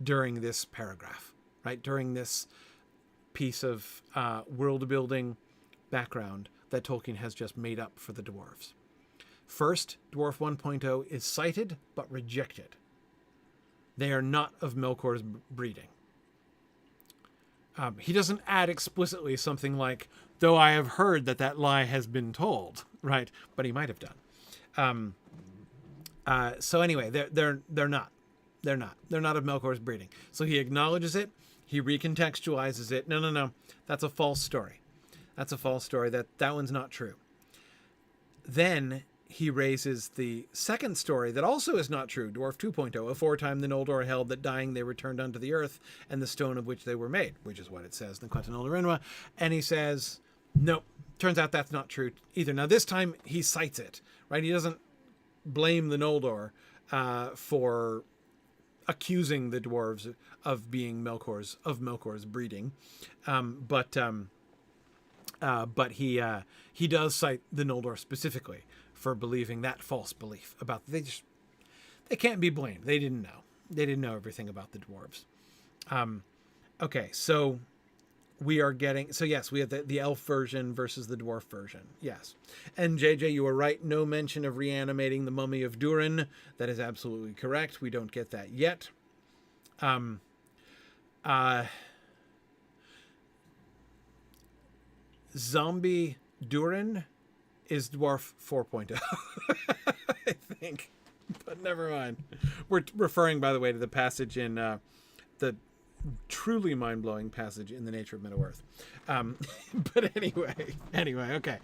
during this paragraph, right, during this piece of world building background that Tolkien has just made up for the dwarves. First, Dwarf 1.0 is cited but rejected. They are not of Melkor's breeding. He doesn't add explicitly something like, though I have heard that lie has been told, right? But he might have done. So anyway, they're not of Melkor's breeding. So he acknowledges it. He recontextualizes it. No. That's a false story. That's a false story. That one's not true. Then he raises the second story that also is not true, Dwarf 2.0. Aforetime the Noldor held that dying they returned unto the earth and the stone of which they were made, which is what it says in Quenya Noldor. And he says, nope, turns out that's not true either. Now this time he cites it, right? He doesn't blame the Noldor for accusing the dwarves of being Melkor's breeding, but he does cite the Noldor specifically for believing that false belief about they can't be blamed. They didn't know everything about the dwarves. Okay, so we are getting, so yes, we have the elf version versus the dwarf version. Yes. And JJ, you were right. No mention of reanimating the mummy of Durin. That is absolutely correct. We don't get that yet. Zombie Durin is Dwarf 4.0, I think. But never mind. We're referring, by the way, to the passage in the truly mind-blowing passage in the Nature of Middle-earth. But anyway, okay.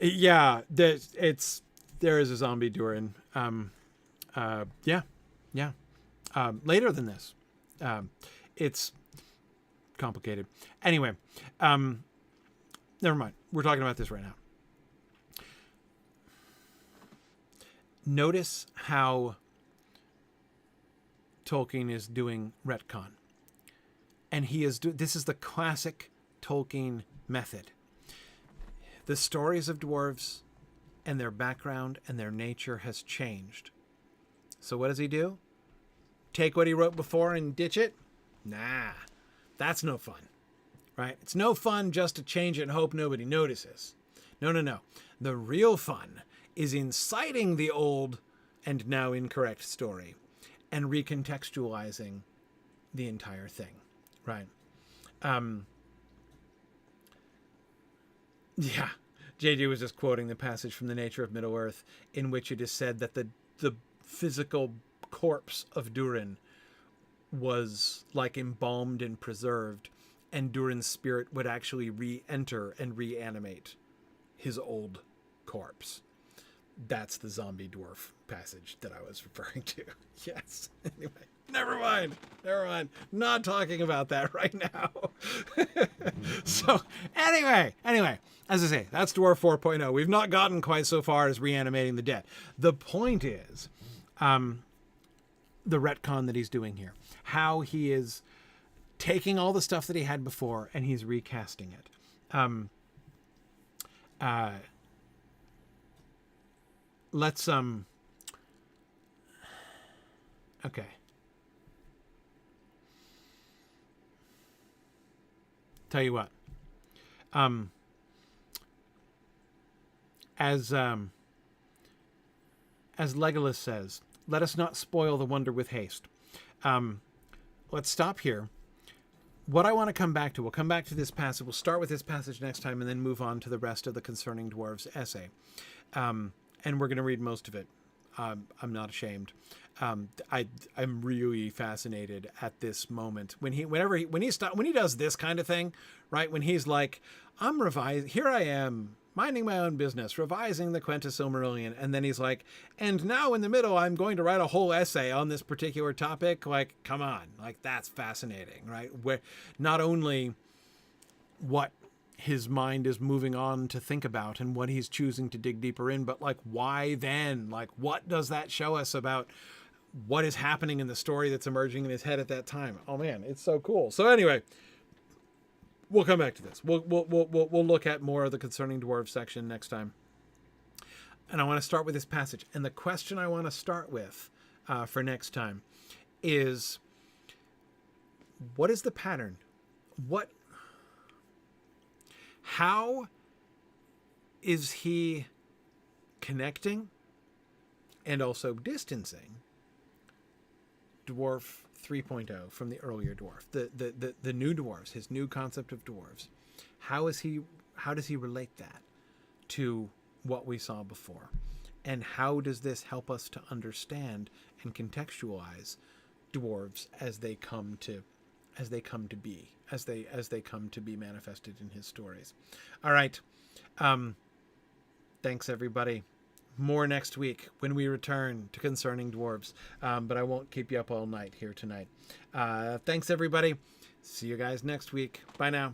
Yeah, there is a zombie Durin. Yeah. Later than this. It's complicated. Anyway, never mind. We're talking about this right now. Notice how Tolkien is doing retcon. And this is the classic Tolkien method. The stories of dwarves and their background and their nature has changed. So what does he do? Take what he wrote before and ditch it? Nah, that's no fun, right? It's no fun just to change it and hope nobody notices. No. The real fun is in citing the old and now incorrect story and recontextualizing the entire thing, right? Yeah, JJ was just quoting the passage from The Nature of Middle-earth in which it is said that the physical corpse of Durin was like embalmed and preserved, and Durin's spirit would actually re-enter and reanimate his old corpse. That's the zombie dwarf passage that I was referring to. Yes. Anyway, never mind. Not talking about that right now. So anyway, as I say, that's Dwarf 4.0. We've not gotten quite so far as reanimating the dead. The point is, the retcon that he's doing here, how he is taking all the stuff that he had before and he's recasting it. Let's okay. Tell you what. As Legolas says, let us not spoil the wonder with haste. Let's stop here. What I want to come back to, we'll come back to this passage. We'll start with this passage next time and then move on to the rest of the Concerning Dwarves essay. And we're going to read most of it. I'm not ashamed. I'm really fascinated at this moment when he does this kind of thing, right? When he's like, here I am minding my own business, revising the Quenta Silmarillion. And then he's like, and now in the middle, I'm going to write a whole essay on this particular topic. Like, come on, like that's fascinating, right? Where not only what his mind is moving on to think about and what he's choosing to dig deeper in, but like, why then? Like, what does that show us about what is happening in the story that's emerging in his head at that time? Oh man, it's so cool. So anyway, we'll come back to this. We'll look at more of the Concerning Dwarves section next time. And I want to start with this passage. And the question I want to start with for next time is, what is the pattern? How is he connecting and also distancing dwarf 3.0 from the earlier dwarf, the new dwarves, his new concept of dwarves? How does he relate that to what we saw before? And how does this help us to understand and contextualize dwarves as they come to be manifested in his stories? All right. Thanks everybody. More next week when we return to Concerning Dwarves. But I won't keep you up all night here tonight. Thanks everybody. See you guys next week. Bye now.